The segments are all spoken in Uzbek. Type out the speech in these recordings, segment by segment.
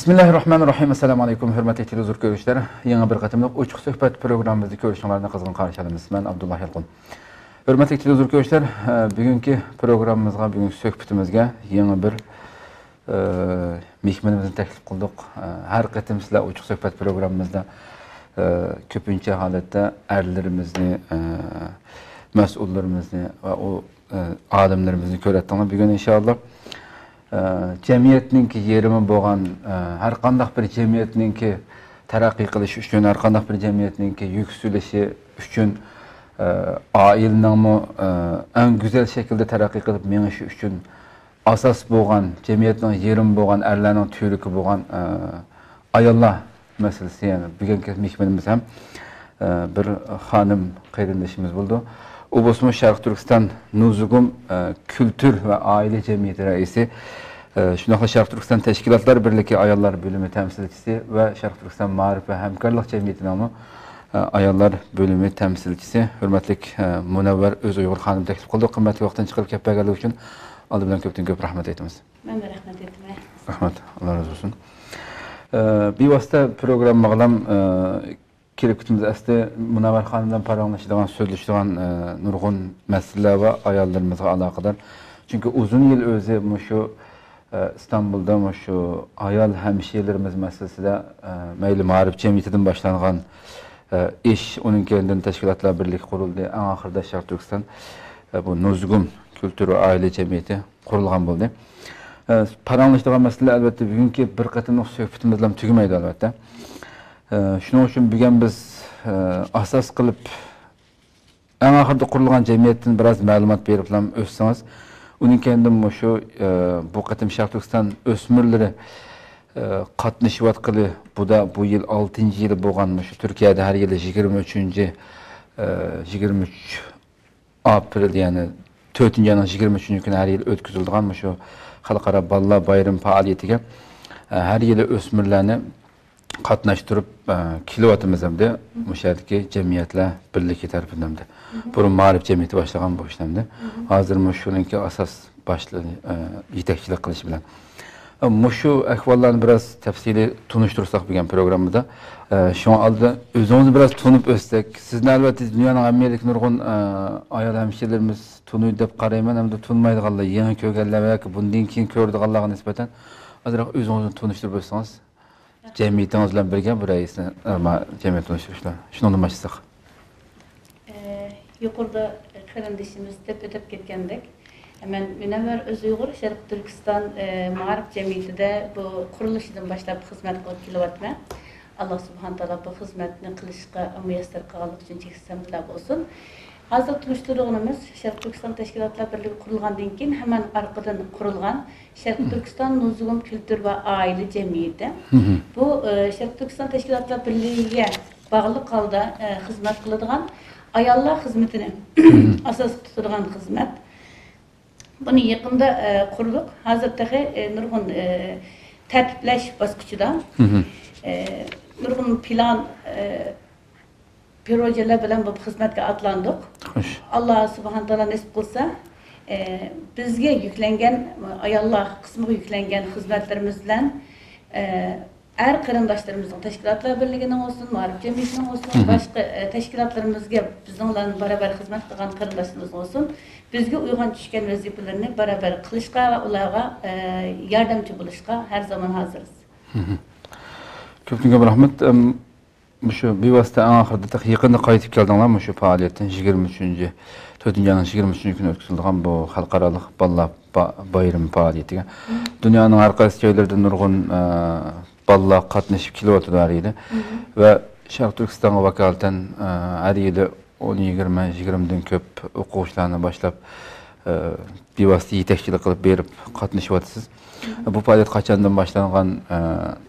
Bismillahirrahmanirrahim. Assalamu alaykum, hörmətli televizor görüşlər. Yeni bir qatımlıq Uçuq Söhbət proqramımızda görüşənlərinə qızğın qarşılayırıq. Mən Abdullah Yalqın. Hörmətli televizor görüşlər, bugünkü proqramımızga, bugünkü söhbətimizə yeni bir mehmanimizni təklif qıldıq. Hər qatım sizlə Uçuq Söhbət proqramımızda köpüncə halətdə ərlərimizni, məsullarımızı və o adamlarımızı görətdiyini bugün inşallah cemiyetninki yerimi boğan, her qandaq bir cemiyetninki tərəqqi qilish üçün, her qandaq bir cemiyetninki yüksülüşü üçün, ailenin en güzel şekilde tərəqqi qilib menishi üçün asas boğan, cemiyetnin yerimi boğan, erlərinin türükü boğan ayollar meselesi, yani bugünkü mehmanimiz hem bir hanım qarindoshimiz bo'ldi. O bosma Şərq Türkistan Nuzugum Kültür ve Aile Cemiyeti Reisi, şunaqla Şərq Türkistan Teşkilatlar Birliği Ayollar Bölümü temsilcisi ve Şərq Türkistan Maarif ve Hemkarlıq Cemiyeti namı Ayollar Bölümü temsilcisi, hürmetlik Münevver Özuygur hanım teklif kıldı. Kıymetli vaktin çıkıp kepegeli için aldı bilen köp rahmet etmez. Ben de rahmet etmeye. Rahmet, Allah razı olsun. Bir vasıta program mağlam kirib kütümüz əsti Münevver hanımdan paranlaşıdığan, sözleştiğen nurgun mesele ve ayarlarımızla alakadar. Çünkü uzun yıl özü şu İstanbul'da şu ayal hemşirelerimiz meselesi de meyli Maarif Cemiyeti'den başlanan iş, onun kendinden Teşkilatlar Birliği kuruldu. En ahırda Şərq Türkistan bu Nuzugum Kültür ve Aile Cemiyeti kurulgan oldu. Paranlaştığan mesele elbette bugünkü bir katımlık söhbetimizle tügümeydi elbette. Şunun için bugün biz asas kılıp en ahırda kurulgan cemiyetin biraz malumat verip özseniz, onun kendim şu bu katım Şərq Türkistan ösmürleri qatnaşıvatkılı, bu da bu yıl 6. yılı boğanmış. Türkiye'de her yılı 23 April, yani 4. yanın 23. günü her yıl ötküzüldüğünmüş o Halkara Balla Bayram faaliyetiga her yılı ösmürlerini qatnaştırıp kilovatımızda da müşahedeki cemiyetler birliği tarafından da. Bunun Maarif Cemiyeti başlayan bu işlemde. Hazır müşahedeki asas başlığı yetekçilik kılıç bilen. Muşu ahvallarını biraz tefsili tunuştursak bugün programda. Şu an aldı özümüzü biraz tunup östek. Sizin elbette dünyanın amiyelik nurgun ayal hemşirelerimiz tunuyu dep qarayman hem de tunmaydı galla. Yeni kögeller veya ki bundan keyin kördü gallağa nispeten. Azırak özümüzü tunuşturup össeniz. Cemiyetinizle birlikte bu reisini cemiyet tunuşturmuşlar. Şunu ondan başlasak. Yukarıda kardeşimiz ötüp ketkendik. Hemen Münevver Özuygur Şərq Türkistan Maarif Cemiyeti'de bu kuruluşundan başlayıp hizmet kılıp kilovatma. Allah subhanahu taala bu hizmetini kılışqa müyesser kılmak için çeksemler olsun. Hazır tunuşturduğumuz Şərq Türkistan Teşkilatlar Birliği kurulgandan keyin hemen arkadan kurulgan Şərq Türkistan Nuzugum Kültür ve Aile Cemiyeti. Bu Şərq Türkistan Teşkilatlar Birliği'ye bağlı kaldı hizmet kılıdığan ayallar hizmetini asas tutulgan hizmet. Bunu yakında kurduk. Hazır dahi nurgun tertipleş baskıçıda. Nurgun plan projeler bilen bu hizmetke atlandık. Hoş. Allah subhanahu taala nasip kılsa bizge yüklengen ayallar kısmı yüklengen hizmetlerimizle er qarindoshlarımızın Teşkilatlar Birliği'nin olsun, Maarif Cemiyeti'nin olsun, başka teşkilatlarımızga bizimle beraber hizmet kılgan qarindoshlarımız olsun. Bizge uygun düşken vazifelerini beraber kılışqa ve ularga yardımcı buluşqa her zaman hazırız. Köpünkü rahmet. Şu bir vasıta en ahırda yakında qaytib keldinglar şu faaliyetin 23. 4. yanın 23. günü ötküzüldüğün bu halkaralık Balla Bayram faaliyetiga. Dünyanın arkası köylerden nurgun balla qatnaşıp kilovatlar idi ve Şərq Türkistan'a vakaleten her yılı 10-20'den köp okuvuşlarına başlap bir vasıta yetekçilik kılıp berip qatnaşıvatsız. Bu faaliyet kaçandan başlangan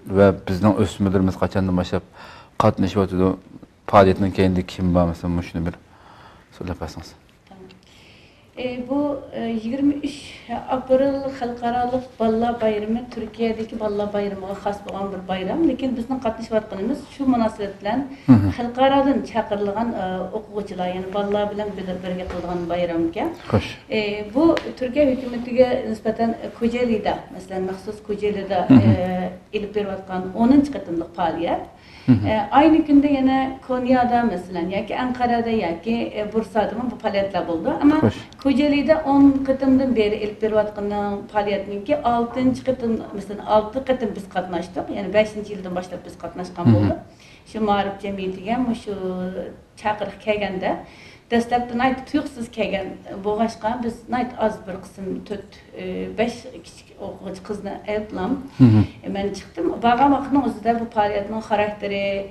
ve bizden ösmürlerimiz kaçandan başlap qatnaşıvatdı. Faaliyetinin kendi kim var mesela şunu bir söylep basınız. Bu 23 April Xalqaralıq Ballar Bayramı Türkiyədəki Ballar Bayramıga xas bolğan bir bayram. Lakin bizning qatnaşyaptığımız şu münasibət bilan xalqaradan çağırılğan oquvchilar, yəni ballar bilan birgə qılğan bayram ekan. Xoş. Bu Türkiyə hökumətiga nisbətən Kocaeli'də, məsələn, məxsus Kocaeli'də elib beriyotgan 10-cu qatımlıq fəaliyyət. Aynı günde yine Konya'da mesela, ya ki Ankara'da ya ki Bursa'da bu faaliyetler buldu. Ama Kocaeli'de 10 kıtımdan beri elip beriyotgan faaliyetinin ki 6. kıtım, mesela 6 kıtım biz katnaştık. Yani 5. yıldan başlap biz katnaşkan buldu. Şu Mağrip Cemiyeti'ge, şu çakırıq kelgende. Dastlabdan ayt tuyuqsiz kelgan boğaşqa biz ayt az bir qism 4-5 kichik o'quvchi qizni aytlam. Men chiqdim. Bag'am vaqtning o'zida bu faoliyatning xarakteri,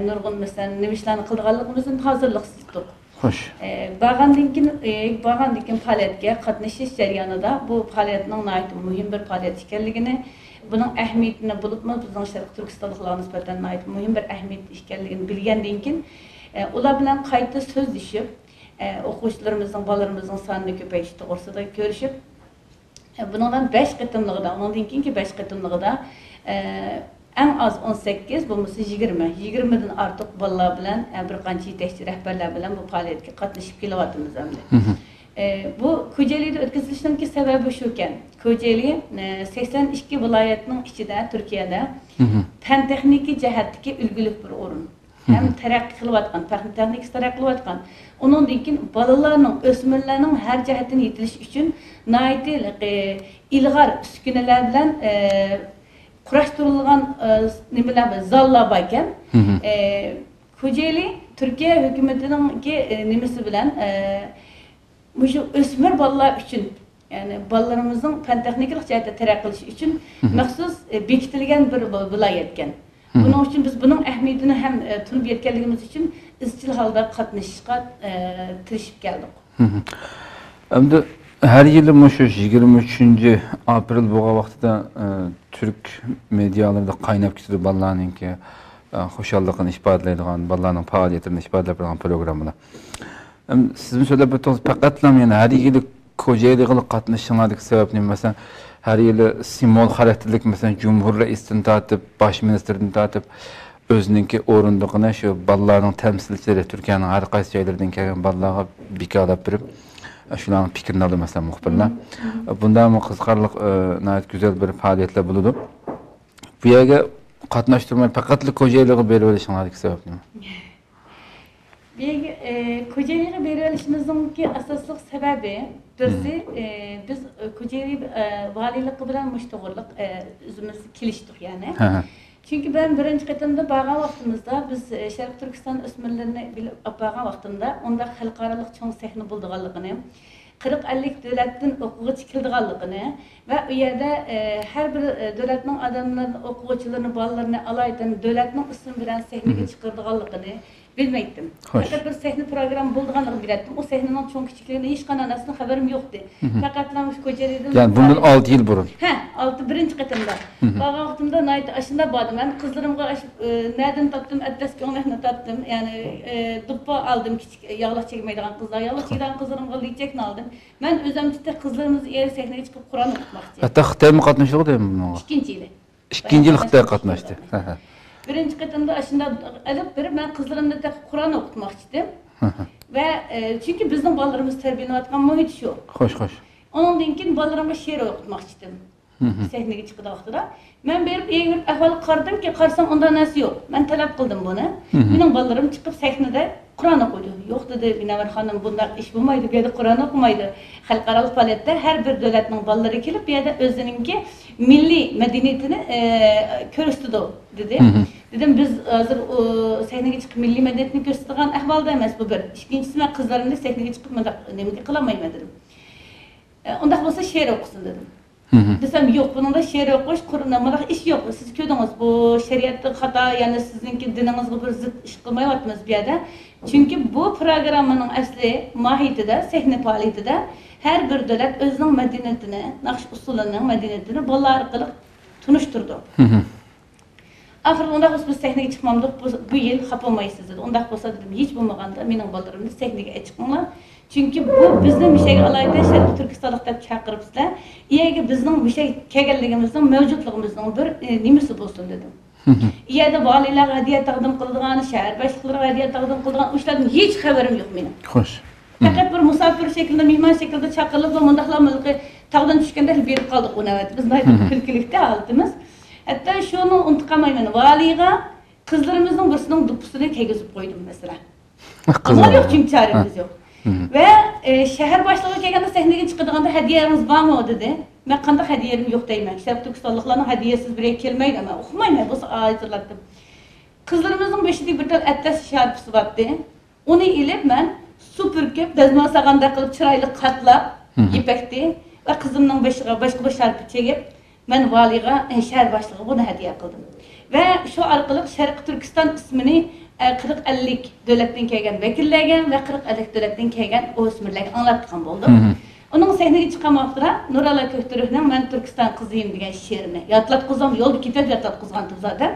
nurg'un masalan nima ishlarni qilganligimizni hozirliqsizdik. Xo'sh. Bag'amdan keyin faoliyatga qatnashish jarayonida bu faoliyatning ayt muhim bir faoliyat ekanligini, buning ahamiyatini bilibmi bizning Sharq Turkistonliklarga nisbatan ayt muhim bir ahamiyat ekanligini bilgandan keyin ular bilan qayta so'zlashib, o'quvchilarimizning, bolalarimizning sonini ko'payish to'g'risida ko'rishib, bundan 5 qitimligida, undan keyingi 5 qitimligida en az 18, bo'lmasa 20 dan ortiq bolalar bilan bir qancha yetakchi rahbarlar bilan bu faoliyatga qatnashib kelyapmiz endi. Bu Kocaeli'de o'tkazilishining sababi shu ekan. Kocaeli 82 viloyatning ichida Turkiyada fan texniki jihatdagi ulgulik bir o'rin. Hem terakki qilayotgan, texnik terakki qilayotgan. Ondan keyin bolalarning, o'smirlarning har jihatini yetilish uchun nihoyatda ilg'or uskunalar bilan kurashtirilgan nimalar, zallar bor ekan. Kocaeli Türkiye hukumatining nimasi bilan shu o'smir bolalar uchun, yani balalarimizning fan texniklik jihatda terakki qilish uchun maxsus bekitilgan bir viloyat ekan. Bunun için biz bunun ahamiyetini hem tunib yetkenligimiz için izchil holda qatnashishga tirishib keldik. Endi her yıl şu 23 April bu vaqtida Türk medialarida qaynab ketadi balalarninki xo'shalligini ifodalaydigan, balalarning faoliyatini ifodalaydigan programmalar. Sizin söylep o'tdingiz, faqatlam yani her yıl Kocaeli'ga qatnashishingizning sababi nima? Mesela her yıl simol xarakterlik mesela Cumhur Reis'ten tatip, Baş Minister'den tatip özününki orundukuna şu balalarning temsilcileri Türkiye'nin her qaysi joylaridan kelgan balalarga bekalab berib, shularning fikrini oldi mesela muxbirlar. Bundan mı qiziqarli nəhayət güzel bir faaliyetler bulundu. Bu yerga qatnaştırmay faqatli Kocaeli'ga berib olishingizning sababi nima? Kocaeli'ye verilişimizin asaslık sebebi biz Kocaeli valilik bilen müştağırlık özümüz kiliştik yani. Çünkü ben birinci kıtımda bağın vaxtımızda biz Şarkı Türkistan ösmirlerini bağın vaxtımda onda halkaralık çoğun sehni bulduğallıqını, 40-50 devletin okuğucu kildiğallıqını ve o yerde her bir devletin adamlarının, okuğucularını, balalarını alaydan devletin ısım bilen sehniga çıkırdığallıqını bilmeydim. Fakat bir sehni programı bulduğanlığı bilettim. O sehninin çoğun küçüklerine hiç kananasının haberim yoktu. Fakat lamış Kocaeli'den... Yani bundan 6 yıl burun. Birinci kıtımda. Bağın vaxtımda naydı aşında bağdım. Ben kızlarımga nereden tattım, etleski onlarına tattım. Yani duppa aldım küçük yağlak çekmeydiğen kızlar. Yağlak çekmeydiğen kızlarımga liyecekini aldım. Ben özümcüde kızlarımızı yer sehneye çıkıp Kur'an okutmak istedim. Hatta Xitay mı katnaştığı değil mi bununla? İkinci yılı. İkinci yıl Xitay katnaştı. Birinci kıtımda aşında alıp verip ben kızlarımda da Kur'an okutmak istedim. Ve çünkü bizim balalarımız terbiyeleniyotgan muhit şu. Hoş. Ondan keyin balalarıma şiir okutmak istedim. Sahneye çıktığı vaxtida. Ben berip eğilip ahvalı qardım ki qarsam onda nasi yok. Ben talep kıldım bunu. Benim balalarım çıkıp sahnede Kur'an okuydu. Yok dedi Binavar Hanım bunda iş bulmaydı. Bir yerde Kur'an okumaydı. Halkaralık faaliyette her bir devletin balaları gelip bir yerde özününki milli medeniyetini körüstüdü dedi. Dedim biz hazır sahneye çıkıp milli medeniyetini gösterdiğin ahvalda emas bu bir. İkincisi ben kızlarımda sahneye çıkıp nemde kılamayım dedim. Onda olsa şiir okusun dedim. Desem yok bunun da şiir okuş, Kur'an'da iş yok. Siz köydünüz bu şeriatı hata yani sizinki dininiz bir zıt iş kılmayatmaz bir yerde. Çünkü bu programın asli mahiyetinde, sahne faaliyetinde her bir devlet özünün medeniyetini, nakş usulünün medeniyetini bolalar arkalık tunuşturdu. Axırda onda biz səhnəyə çıxmamdıq. Bu yıl xapolmaysınız dedi. Onda olsa dedim, heç olmaganda mening balalarımni səhnəyə çıxmanglar. Çünki bu bizning bir şeyga alayda Sharq Turkistonlik deb chaqiribsizlar. Iyagi bizning bir şey kelganligimizning, mavjudligimizning bir nimasi bo'lsin dedim. Iyada valilar hadiya taqdim qiladigan, shahar boshliqlari hadiya taqdim qiladigan ishlardan hech xabarim yo'q mening. Xo'sh. Faqat bir musafir shaklida, mehmon shaklida chaqirilib, mundaqlar milqi taqdan tushganda berib qoldik uni. Biz kulkilikda holatimiz. Hatta şunu unutmayman. Valiga qizlarimizning birisining do'ppisini tegizib qo'ydim mesela. Qizlar yo'q, chunki charimiz yo'q. Ve shahar boshlig'i kelganda sahnaga chiqadiganda hadiyamiz bormi dedi. Men qanday hadiyam yo'q deyman. Sharq Turkistonliklarning hadiyasiz birga kelmaydi. Men o'qimayman bu aytlardim. Qizlarimizning beshidagi bir tal atlas sharpisi bordi. Uni ilib men super kep dazmol sag'anda qilib chiroyli qatlab ipakdi va qizimning beshiga boshqa bir sharpi chegib ben valiga shahar boshlig'i buni hadiya qildim. Ve şu orqali Sharq Turkiston ismini 40-50 davlatdan kelgan vakillarga va 40-50 davlatdan kelgan o'smirlarga anglatgan bo'ldim. Uning sahnaga chiqqan vaqtida Nurala Ko'kturuqning "Men Turkiston qiziyim" degan she'rini yodlatqizdim. Yo'lda ketib yodlatqizgandim zaten.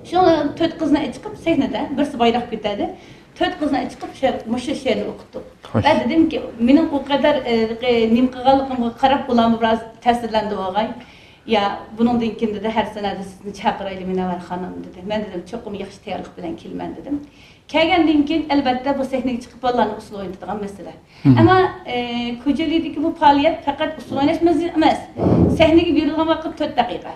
Shu 4 qizni chiqib sahnada birsi bayroq ketadi. 4 qizni chiqib shu she'rni o'qitdi. Ben dedim ki, mening o kadar nim qilganligimga qarab ularni biroz ta'sirlandi o'g'ay. Ya buningdan keyin dedi har sanada sizni chaqirayli Munavvar xonim dedi. Men dedim cho'qim yaxshi tayyorlik bilan kelman dedim. Kelgandan keyin albatta bu sahnaga chiqib bolalarni usul o'ynatadigan masala. Ammo Ko'jalikdagi bu faoliyat faqat usul o'ynash emas. Sahnaga berilgan vaqt 4 daqiqa.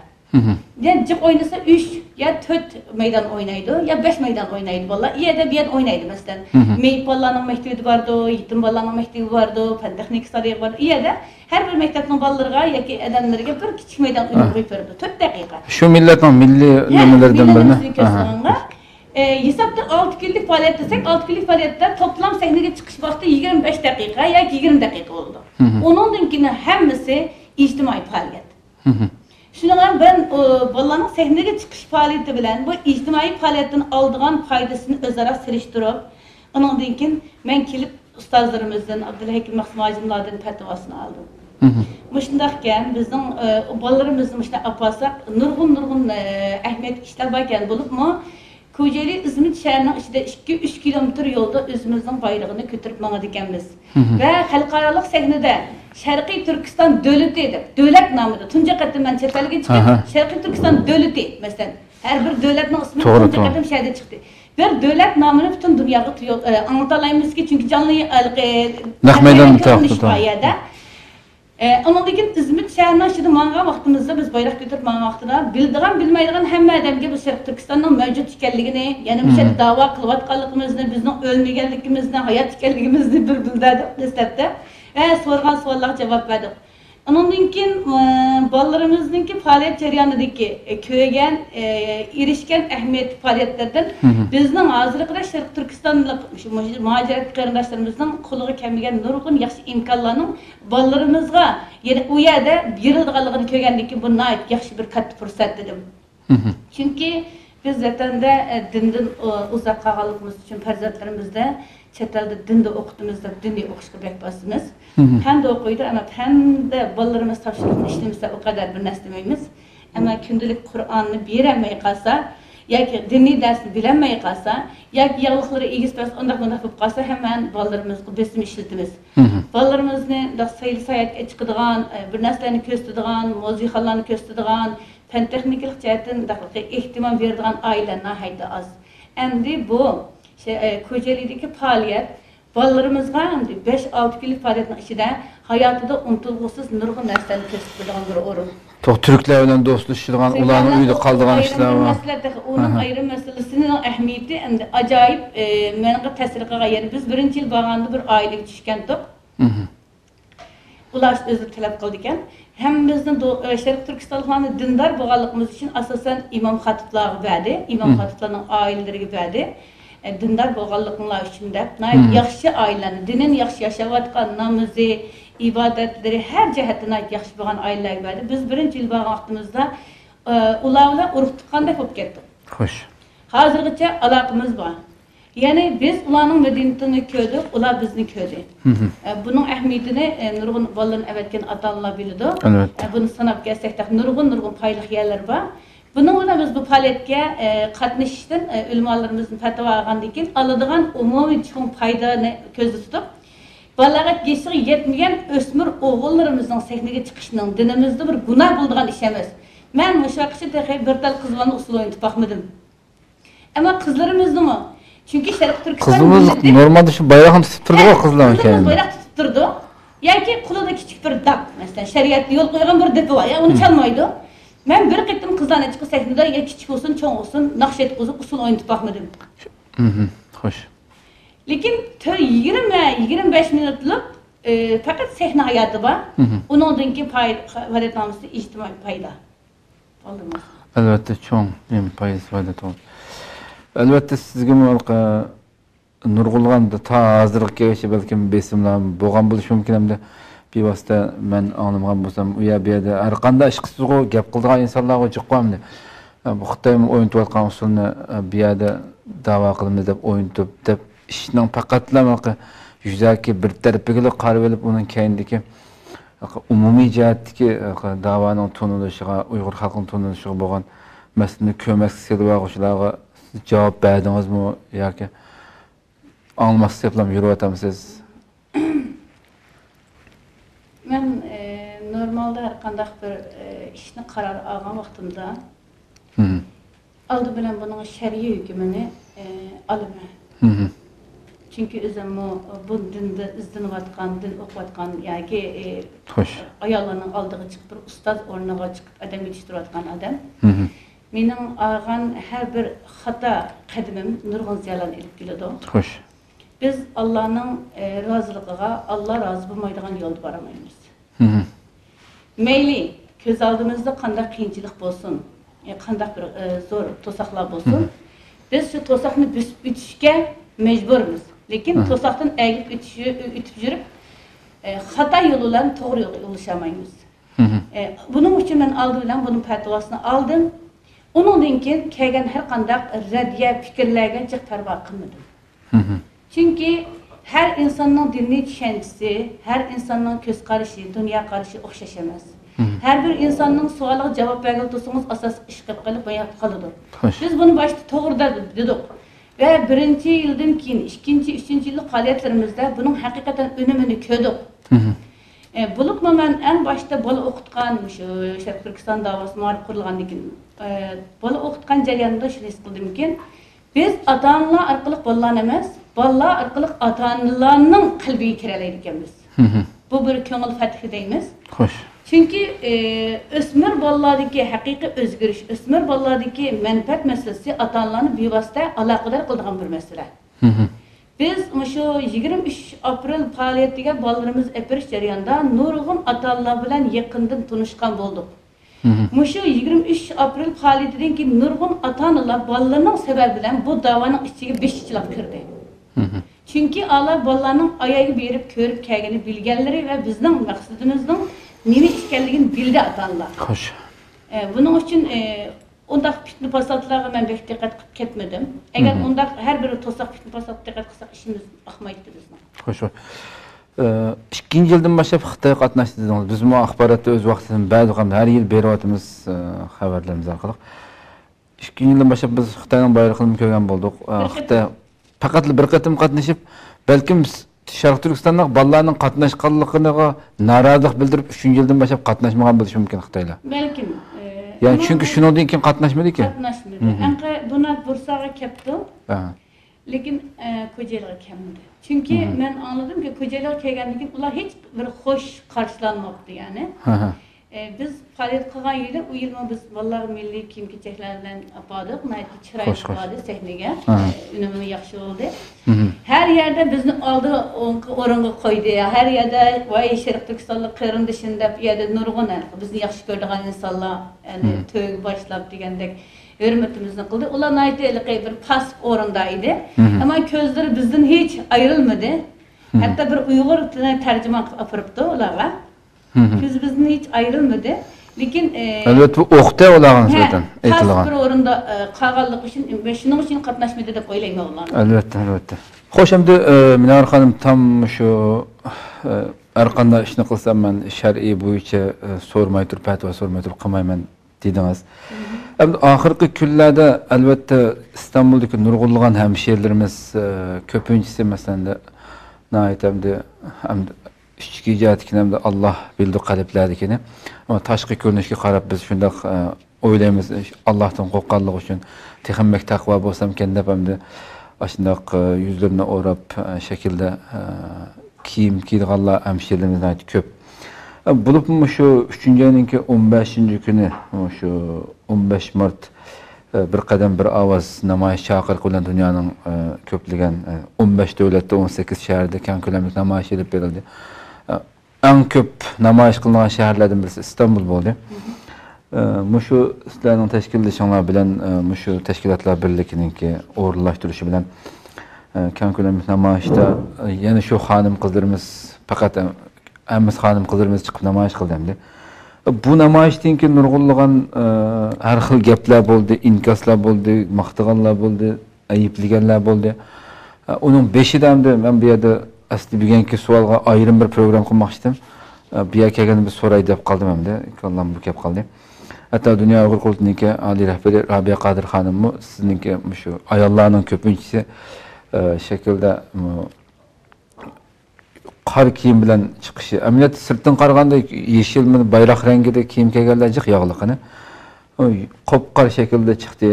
Yani cık oynasa 3 ya 4 meydan oynaydı ya 5 meydan oynaydı valla. İyi edebiyat oynaydı mesela. Meyip ballarının mektebi vardı, yetim ballarının mektebi vardı, fen teknik sarayı vardı. İyi de her bir mektebin ballarına ya ki edenlerine bir küçük meydan oynayıp verdi. 4 dakika. Şu milletin milli nümelerden birine. Hesapta 6 günlük faaliyet desek 6 günlük faaliyette toplam sahneye çıkış vakti 25 dakika ya 20 dakika oldu. Onun dönkine hemmisi ictimai faaliyet. Şundan ben balalarning sahneye çıkış faaliyeti bilen bu ictimai faaliyetin aldığan faydasını özara siliştirip ondan keyin men kelip ustozlarimizdan Abdulhakim Mahsumajimlardan fatvasını aldım. Muşundaqken bizning balalarimizni muşta apasak nurg'un ahmet işler barkan bo'libmi Ko'jalik İzmit şəhərinin içində 2-3 kilometr yolda özümüzün bayrağını götürüb manadı ekanmiz. Və xalqaralıq səhnədə Şərqi Türkistan dövləti edib, dövlət namıdır. Tunca qatim mən çətəlgə çıxıb, Şərqi Türkistan dövləti, məsələn, hər bir dövlətin ismi tunca qatim şəhərdə çıxdı. Bir dövlət namını bütün dünyaya anlatalayımız ki, çünki canlı naq meydan taqdı. Ondan keyin İzmit şəhərindən şimdi manga vaxtımızda biz bayraq götürüb manga vaxtında bildiğin bilməydiğin həmmə adamga bu Şərq Türkistanның mövcud ikənligini, yəni bu şey dava qılıyatqanlığımızı, bizning ölməgənligimizni, hayat ikənligimizni bir bildirdik dəstəbdə və sorğan suallara cavab verdik. Ondan keyin balalarımızdaki faaliyet jarayonidagi ko'rgan, erishgan ahamiyat faaliyatlardan bizning hozirgi Sharq Turkistonlik mujohid qarindoshlarimizning qo'liga kelmagan nurg'un yaxshi imkonlarning bolalarimizga, ya'ni u yerda berilganligini ko'rgandan keyin bu yaxshi bir katta fursat dedim. Chunki biz vatanda dindan uzoq qolganligimiz uchun farzandlarimizda chet elda dinda o'qitimiz, diniy o'qishga bek bosimiz. Fanda o'qiydi, ama fanda bolalarimiz topshiriqni ishlamasa o kadar bir narsa demaymiz. Ama kundalik Qur'onni berolmay qolsa, yoki diniy darsni bilolmay qolsa, yoki yog'liqlari egiz pas undaq bo'lib qolsa, hemen bolalarimizni besim ishlatamiz. Bolalarimizni sayli sayatga chiqadigan, bir narsalarni ko'rsatadigan, musiqalarni ko'rsatadigan, fan texnikalik jihatdan ehtimom beradigan oilalar hayda az. Endi bu Ko'jalikdagi faoliyat bolalarımızga 5-6 kunlik faoliyatning ichida hayotida unutulg'usiz nurg'un narsalarni ko'rsatadigan bir o'rin. Türkler bilan do'stlashadigan, ularning uyida qoldigan ishlar bor. Onun ayrim meselesinin ahamiyati endi ajoyib menga ta'sir qilgan. Yani biz birinchi yil borganda bir oilaga tushgandik. Ular o'zi talab qildi ekan. Hem bizning Sharq Turkistonliklarni dindor bo'lganligimiz uchun asosan imom xatiblarga berdi, imom xatiblarning oilalariga berdi. Dindar bo'lganliklar uchun deb yaxshi oilani, dinin yaxshi yashayotgan namozi, ibodatlari har jihatdan yaxshi bo'lgan oilalarga berdi. Biz birinchi yil borgan vaqtimizda ular bilan urug' tuqqanda bo'lib ketdik. Xo'sh. Hozirgacha aloqamiz bor. Ya'ni biz ularning madaniyatini ko'rdik, ular bizni ko'rdi. Buning ahamiyatini nurg'un bolalarni avatgan ota-onalar biladi. Buni sanab kelsak, nurg'un foydali yerlar bor. Bunun bilan biz bu fəaliyyətə qatnaşışdan ülemalarımızın fatva alğandan keyin aladigan umumiy çoğ faydani ko'zda tutib, balagat yaşığı yetmeyen ösmür oğullarımızın sahneye çıkışının dinimizde bir günah bulduğun iş emas. Ben müşakişi tehe bir tal kızlarını usul oynayıp bakmadım. Ama kızlarımızdı mı? Çünkü Şərq Türkistan Kızımız normalde şu bayrağını tutup durdu o kızların kızımız bayrak tutup durdu. Yani ki kulada küçük bir dak mesela şeriatlı yol koygan bir depi var ya onu çalmaydı. Ben bir gittim kızlarına çıkıp sahnede ya küçük olsun çoğun olsun nakşet kuzup usul oynayıp bakmadım. Hoş. Lekin 20-25 minutluq faqat sahna hayatı var. Ondan keyin faydalanması ictimai fayda. Oldu. Elbette çoğun payız fayda oldu. Elbette sizge nurgulganda ta hazırlık gelişi belki besimlam boğan buluş mümkün hem de bir vasıta ben anlamgan bolsam uya bir yerde arkanda işqisiz gap qildigan insonlarga jiqqam de. Bu Xitoy o'yinib atgan usulni bir yerde da'vo qilamiz deb o'yinib deb ishning faqatla yuzaki bir tarafiga qarab olib uning keyindagi umumiy jihatdagi da'voning to'nilishiga Uyg'ur xalqining to'nilishiga bo'lgan masalani ko'maksiz qilib javob berdingizmi yoki anlamasdan yapılam yürüyetemsiz? Ben normalde her qandaq bir işini karar alğan vaxtımda aldı bilen bunun şer'i hükümünü alıma. Çünkü özüm bu dinde izlenip atkan, din okup atkan, yani ki ayarlarının aldığı çıkıp bir ustaz ornağa çıkıp adam yetiştirip atkan adam. Menin alğan her bir hata qadimim nurgun ziyalan elip geliyordu. Hoş. Biz Allah'ın razılığına, Allah razı bulmaydıgan yolda baramayız. Meyli, göz aldığımızda qandaq qiyinchilik bolsun, qandaq bir zor tosaqlar bolsun. Biz şu tosaqni bütüşke mecburmiz. Lekin tosaqdan əgib ütüp жүрüp, xata yolu ilə doğru yola ulaşamayız. Bunun için ben aldım, bunun fatvasını aldım. Onundan keyin kelgan her qandaq radiya fikirlərə çox pərva qılmadım. Çünkü her insanın dinli düşüncesi, her insanın göz karışı, dünya karışı oxşaş emas. Her bir insanın sualığa cevap vergen tutsanız asas iş qilib kalıdır. Biz bunu başta doğruda dedik. Ve birinci yıldan keyin, ikinci, üçüncü yıllık faaliyetlerimizde bunun hakikaten önümünü kördük. Bulukma ben en başta bola okutkan, Şərq Türkistan davası muharip kurulgandan keyin, bola okutkan jarayonida şunu his qildim ki, biz ata-onalar arqılıq bolalarni emas, bolalar arqılıq ata-onalarning qalbiga kiralaydi ekanmiz. Bu bir ko'ngil fathi deymiz. Xo'sh. Çünkü o'smir bolalardagi haqiqiy o'zgarish, o'smir bolalardagi manfaat masalasi ata-onalarni bevosita aloqador qiladigan bir masala. Biz şu 23 aprel faoliyatiga bolalarimiz epirish jarayonida nurg'un ata-onalar bilan yaqindan tanishgan bo'ldik. Şu 23 aprel faoliyatidan keyin nurg'un ata-onalar bolalarning sababi bilan bu da'voning ichiga beshikchilab kirdi. Çünkü Allah bolalarning ayağı berib ko'rib kelgani bilganlari va bizning maqsadimizning nima ekanligini bildi ata-onalar. Xo'sh. Bunun için ondaq fitne fasatlarga men bek diqqat qilib ketmedim. Agar ondaq har biri to'saq fitne fasat diqqat qilsak ishimiz oqmaydi bizning. Xo'sh. 2 yıldan başlap Xitoyga qatnaşdı dediniz. Biz bu axborotni o'z vaqtida ba'zi har yil beryapmiz xabarlarimiz orqali. 2 yıldan başlap biz Xitoyning bayrog'ini ko'rgan bo'ldik. Xitoy faqat bir qatim qatnashib, balkim Şərq Türkistanning bolalarning qatnaşqanligiga norozilik bildirib 3-yildan başlap qatnaşmagan bo'lishi mumkin Xitoylar. Balkim. Yani çünkü şundan keyin qatnaşmadı ki. Qatnaşmadı. Anqa buna Bursaga keldi. Lekin Kocaeli'ye kelmedi. Çünkü ben anladım ki Kocaeli'ye kelgandan keyin ular hiç bir hoş karşılanmadı yani. Biz faaliyet qilgan yili u yilma biz bolalar milliy kiyim-kechaklardan apardik, naytli chiroyli qildi sahnaga. Unumi yaxshi bo'ldi. Her yerde bizni oldi o'ringa qo'ydi. Her yerde voy Şərq Türkistanlik qarindishim deb yerda nurg'un bizni yaxshi ko'radigan insonlar, yani to'y boshlab degandek hürmetimizni qildi. Ular naytli bir pas o'rinda edi. Ama ko'zlari bizdan hech ayrilmadi. Hatta bir Uyg'ur tilini tarjima qilib apiribdi ularga. Biz bizden hiç ayrılmadı. Lekin evet bu o'qda ularning zaten aytilgan. Bir o'rinda qolganlik uchun shuning uchun qatnashmaydi deb o'ylayman ularni. Albatta. Xo'sh, endi Minora xonim tam shu har qanday ishni qilsam men shar'iy bo'yicha so'rmay turib, fatvo so'rmay turib qilmayman dedingiz. Ahirgi kunlarda albatta İstanbul'daki nurg'unlagan hemşehrilerimiz köpüncüsü mesela naytemde hem ichki jihatdan ham Allah bildi qalblardikini. Ama tashqi ko'rinishga qarab biz shunday o'ylaymiz, Allohdan qo'rqqanlik uchun texammak taqvo bo'lsam ekan deb hamda shunday yuzlarini o'rab shaklda kiyim kiyganlar hemşehrilerimiz ko'p. Bulup şu 3. ayının 15. günü, şu 15 Mart bir qadam bir avaz namoyish chaqiriq bilan dunyoning ko'pligan 15 davlatda 18 shaharda keng ko'lamli namoyish olib berildi. Eng ko'p namoyish qilingan shaharlardan birisi İstanbul bo'ldi. Mushu sizlarning tashkillashular bilan mushu tashkilotlar birligininki o'rinlashtirishi bilan keng ko'lamli namoyishda yana shu xonim qizlarimiz faqat hammasi xonim qizlarimiz chiqib namoyish qildi. Bu namoyishdan keyin nurg'unlagan har xil gaplar bo'ldi, inkoslar bo'ldi, maqtaganlar bo'ldi, ayıplaganlar bo'ldi. Uning 5'ida ham men bu yerda asli bugungi savolga ayrim bir program qilmoqchi edim. Bu yerga kelganda bir so'ray deb qoldim hamda, kallam bu kelib qoldi. Hatto Dunyo Uyg'ur qurultayiniki oliy rahbari Rabiya Qodir xonimmi sizningki shu ayollarning ko'pinchisi shaklda qar kiyim bilan chiqishi. Amaliyot sirtdan qaraganda yeşil bayroq rangida kiyim kiyganlar jiq yog'liqini. Qop-qar shaklda chiqdi.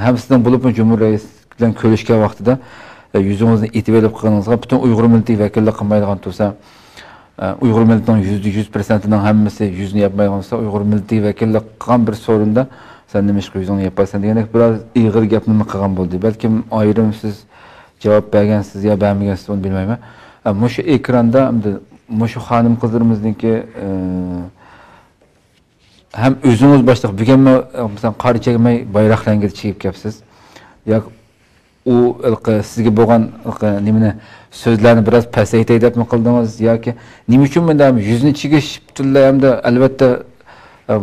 Hamsidan bo'lib Cumhuriyet bilan ko'rishgan vaqtida yüzünüzü itib olib qilganingizga butun Uyg'ur millati vakillik qilmaydigan tursa, Uyg'ur millatining %100%ning hammasi yüzünü yapmaydigan bo'lsa, Uyg'ur millati vakillik qilgan bir sorunda sen nima ish yüzünü yapasan degandek biroz ig'ir gapni qilgan bo'ldi. Balkim ayrim siz javob bergansiz yo bermagansiz uni bilmayman. Mushu ekranda mushu xonim qizlarimizningki hem o'zingiz boshliq bugun masalan qor chekmay bayroq rangida chekib kelibsiz. Yo'q u sizga bo'lgan nimani so'zlarni biroz pasaytay deb qildingiz yoki nima uchun bunda yuzni chekish butunlay hamda albatta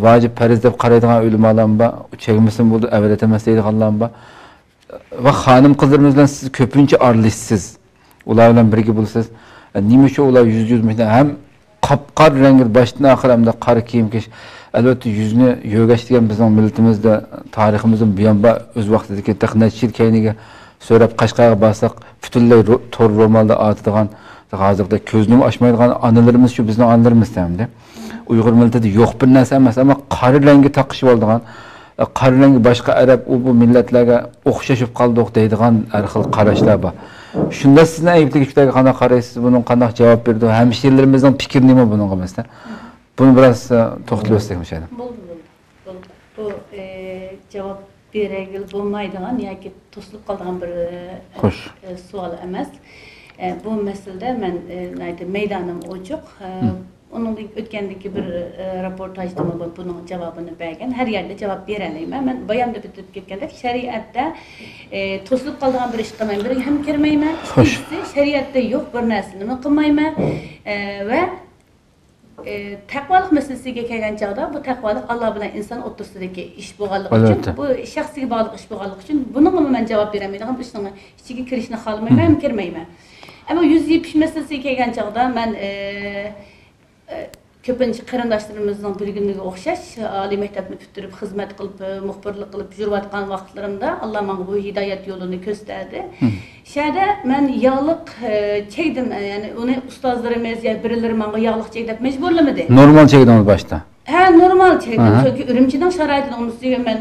vojib farz deb qaraydigan ulamolar bor, chekmasin bo'ldi, avrat emas deydiganlar bor. Va xonim qizlarimiz bilan siz ko'pincha aralashsiz. Ular bilan birga bo'lsangiz, nima uchun ular yüz ham qop-qor rangli boshdan oxir hamda qora kiyim kiyish albatta yuzni yo'gash degan bizning millatimizda tariximizdan buyon o'z vaqtidagi taqnachil kayniga so'rab Qashqarga borsak butunlay to'r ro'molda otadigan hozirda ko'zni ochmaydigan onalarimiz shu bizning onalarimiz hamda Uyg'ur millatida yo'q bir narsa emas, ammo qora rangga taqishib oldigan qora rangi boshqa arab bu millatlarga o'xshashib qoldik deydigan har xil qarashlar bor. Shunda sizni aybligingizga qanday qaraysiz, buning qanday javob berdi? Hemşehrilerimizning fikri nima bunga mesela? Bunu biraz to'xtalib o'tsak mishadi. Bu javob beragil bo'lmaydigan yoki to'silib qolgan bir savol emas. Bu masalada men meydanim ochiq. Onun o'tgandagi bir reportajda bunun cevabını bergan. Her yerde cevap berolmayman. Men bayamda bitib ketganda shariatda to'silib qolgan bir ish qilmayman. Bir ham kirmayman. Shariatda yo'q bir narsani qilmayman va taqvolik masalasiga kelgan chog'da bu taqvolik Alloh bilan inson o'rtasidagi ish bo'lganligi uchun, bu shaxsiy bog'liq ish bo'lganligi uchun bunga men javob beramaydigan ishning ichiga kirishni xohlamayman, ham kirmayman. Ammo yuz yepish masalasiga kelgan chog'da men ko'pincha qarindoshlarimizni bilganiga o'xshash oliy maktabni bitirib xizmat qilib muxbirlik qilib yurayotgan vaqtlarimda Alloh menga bu hidoyat yo'lini ko'rsatdi. Shada men yog'liq chekdim, ya'ni uni ustozlarimiz ya birileri menga yog'liq chek deb majburlamadi. Normal chekdingiz boshda. Ha, normal chekdim. Chunki Urumchining sharoitini unutsiga men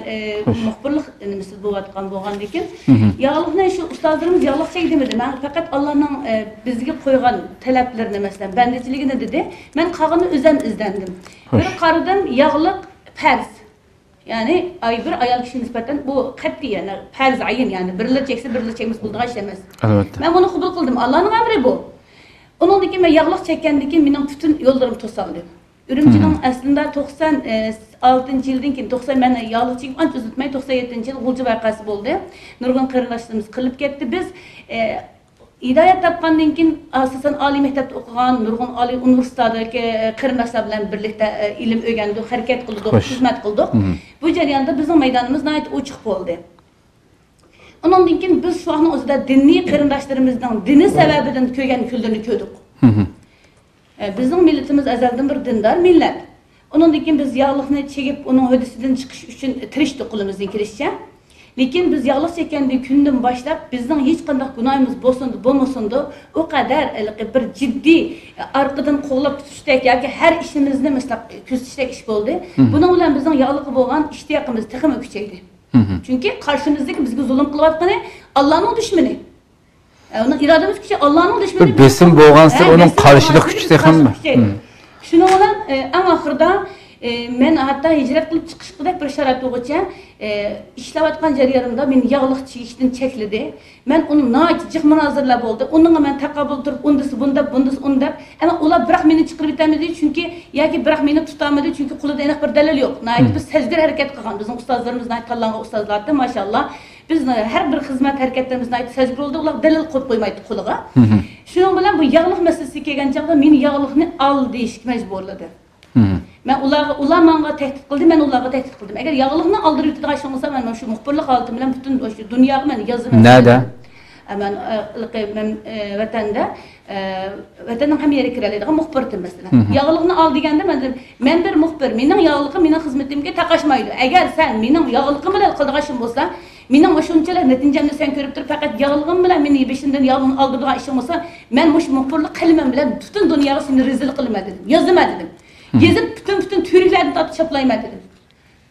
muxbirlik nimasi bo'layotgan bo'lgandan keyin yog'liqni shu ustozlarimiz yog'liq chek demadi. Men faqat Allohning bizga qo'ygan talablarini masalan bandichiligini dedi. Men qolganini o'zim izlandim. Bir qaradim yog'liq farz. Yani bir ayol kişi nisbeten bu qat'iy yani farz ayin yani biriler çekse biriler çekmesi bulduğu iş emas. Ben bunu kabul kıldım. Allah'ın emri bu. Onun ki ben yağlık çekkendikin benim bütün yollarım tosaldı. Ürümcinin aslında 96. yıldan ki 90 ben yağlık çekip anca uzatmayı 97. yıl Gulcu vakası oldu. Nurgun karınlaştığımız kılıp gitti. Biz hidayet tapqandan keyin asosan oliy maktabda o'qigan nurg'un oliy universitetdagi qarindoshlar bilan birlikda ilm o'rgandik, harakat qildik, xizmat qildik. Bu jarayonda bizning maydonimiz nihoyat ochiq bo'ldi. Undan keyin biz shu vaqtning o'zida diniy qarindoshlarimizning dini sababidan ko'rgan kunlarni ko'rdik. Bizning millatimiz azaldan bir dindor millat. Ondan keyin biz yağlıqni çekip onun hödisinden çıkış üçün tirişdik qo'limizdan kelishicha. Lekin biz yağlıq çekenden gündən başlap bizning hech qanday gunohimiz bo'lmasin-da, o qadar bir jiddiy arqadan qo'llab tutishdek yoki har ishimizni maslab ko'rsatishdak ish bo'ldi. Buning bilan bizning yağlıqqa bo'lgan ishtiyaqimiz texmi kuchaydi. Chunki qarshimizdagi bizga zulm qilayotgani Allohning dushmani. Onun irademiz kuchi Allohning dushmani. Bir besim bo'lgansa uning qarshilik kuchi texmi? Shuning bilan eng oxirida men hatta hijrat qilib chiqishda bir sharoit bo'yicha ishlayotgan jarayonimda meni yağlıq chekishdan chekladi. Men uni noit jiq munozirlar bo'ldi. Uningga men taqabul turib, undisi bunda, bundisi unda. Ammo ular biroq meni chiqarib bitamadi, chunki yoki biroq meni tutamadi, chunki qo'lida aniq bir dalil yo'q. Noit biz sajdir harakat qilgan, bizning ustozlarimiz noit tanlangan ustozlardi, maşallah. Biz har bir xizmat harakatlarimizda noit sajdir bo'ldi, ular dalil qo'yib qo'ymaydi qo'liga. Shuning bilan bu yağlıq masalasiga kelgan chaqda meni yağlıqni al deyishga majburladi. Men ular menga tehdit qildi, men ularga tehdit qildim. Agar yağlıqni aldırib yutadigan bo'lsa, men shu muxbirlik holatim bilan butun shu dunyoga men yozaman. Nada? Men vatanning ham yeri kiradigan muxbirdim masalan. Yağlıqni al deganda men bir muxbir, mening yağlıqim mening xizmatimga taqashmaydi. Agar sen mening yağlıqim bilan qiladigan bo'lsa, mening shunchalar natijamni sen ko'rib turib, faqat yağlıqim bilan meni beshimdan yağlıqni aldıradigan ishim bo'lsa, men mush muxbirlik qilmam bilan butun dunyoga seni rezil qilma dedim. Yozaman dedim. Gezip bütün türklerden tatlı çaplayma dedim.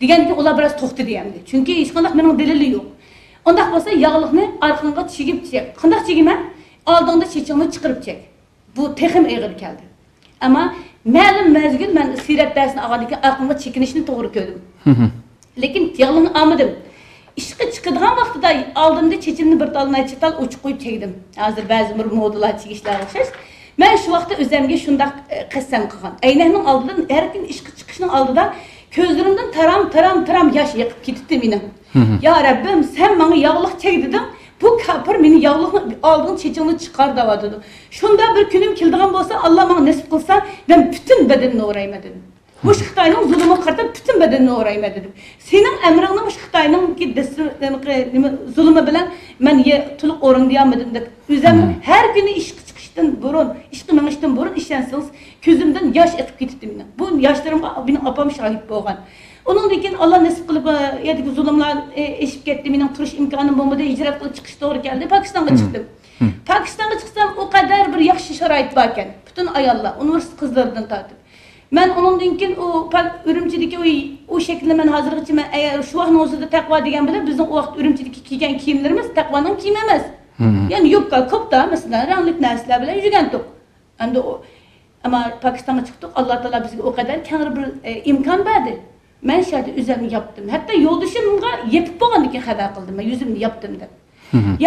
Diyen ki ola biraz toxtu diyemdi. Çünkü hiç kandak benim delili yok. Ondak olsa yağlıqni arqanğa çekip çek. Qandaq çekime? Aldığında çeçini çıkarıp çek. Bu texim eğir geldi. Ama ma'lum mezgil men sirat dersini ağadaki arqanğa çekinişini doğru gördüm. Lekin yağlıqni almadım. İşqi çıkıdığan vaqtida aldığımda çeçimni bir talına çetal uçuq qo'yib çekdim. Hazır ba'zi bir modalar çekişler o'xshash. Men şu vaqtda o'zimga shunday qasam qilgan. Aynakning oldidan har kun ishga chiqishning oldida ko'zlarimdan taram yosh yiqib ketdi meni. Ya Rabbim, sen menga yağlıq çek dedim. Bu kafir meni yağlıqni oldin chechimni chiqar dedi. Shunda bir kunim keldigan bo'lsa, Alloh menga nasib qilsa, men butun badanimni o'rayman dedim. Bu Xitoyning zulmiga qarata butun badanimni o'rayman dedim. Sening amringni bu Xitoyning zulmi bilan men to'liq o'rindayolmadim deb. O'zim har kuni ishga burun, ishqi minishdan burun ishlansangiz, ko'zimdan yosh eqib ketibdi meni. Bu yoshlarimga mening opam shohid bo'lgan. Undan keyin Alloh nasib qilib, yerdagi zulmlar eshib ketdi. Mening turish imkonim bo'lmadi, hijrat qilib chiqish to'g'ri keldi. Pokistonga chiqdim. Pokistonga chiqsam o qadar bir yaxshi sharoit bor ekan. Butun ayollar, universitet qizlaridan tortib. Men undan keyin Urumchidagi o shaklni men hozirgacha men shu vaqtning o'zida taqvo degan bilan bizning o vaqt Urumchidagi kiygan kiyimlarimiz taqvoning kiyimi emas. Yani yubka, kopta mesela ranglik narsalar bilan yurgandik. Endi ama Pokistonga chiqdik. Alloh taolo bizga o kadar kengri bir imkon berdi. Men shunday o'zimni yaptım. Hatta yo'ldoshimga yetib bo'lgandan keyin xabar qildim. Men yuzimni yaptım deb.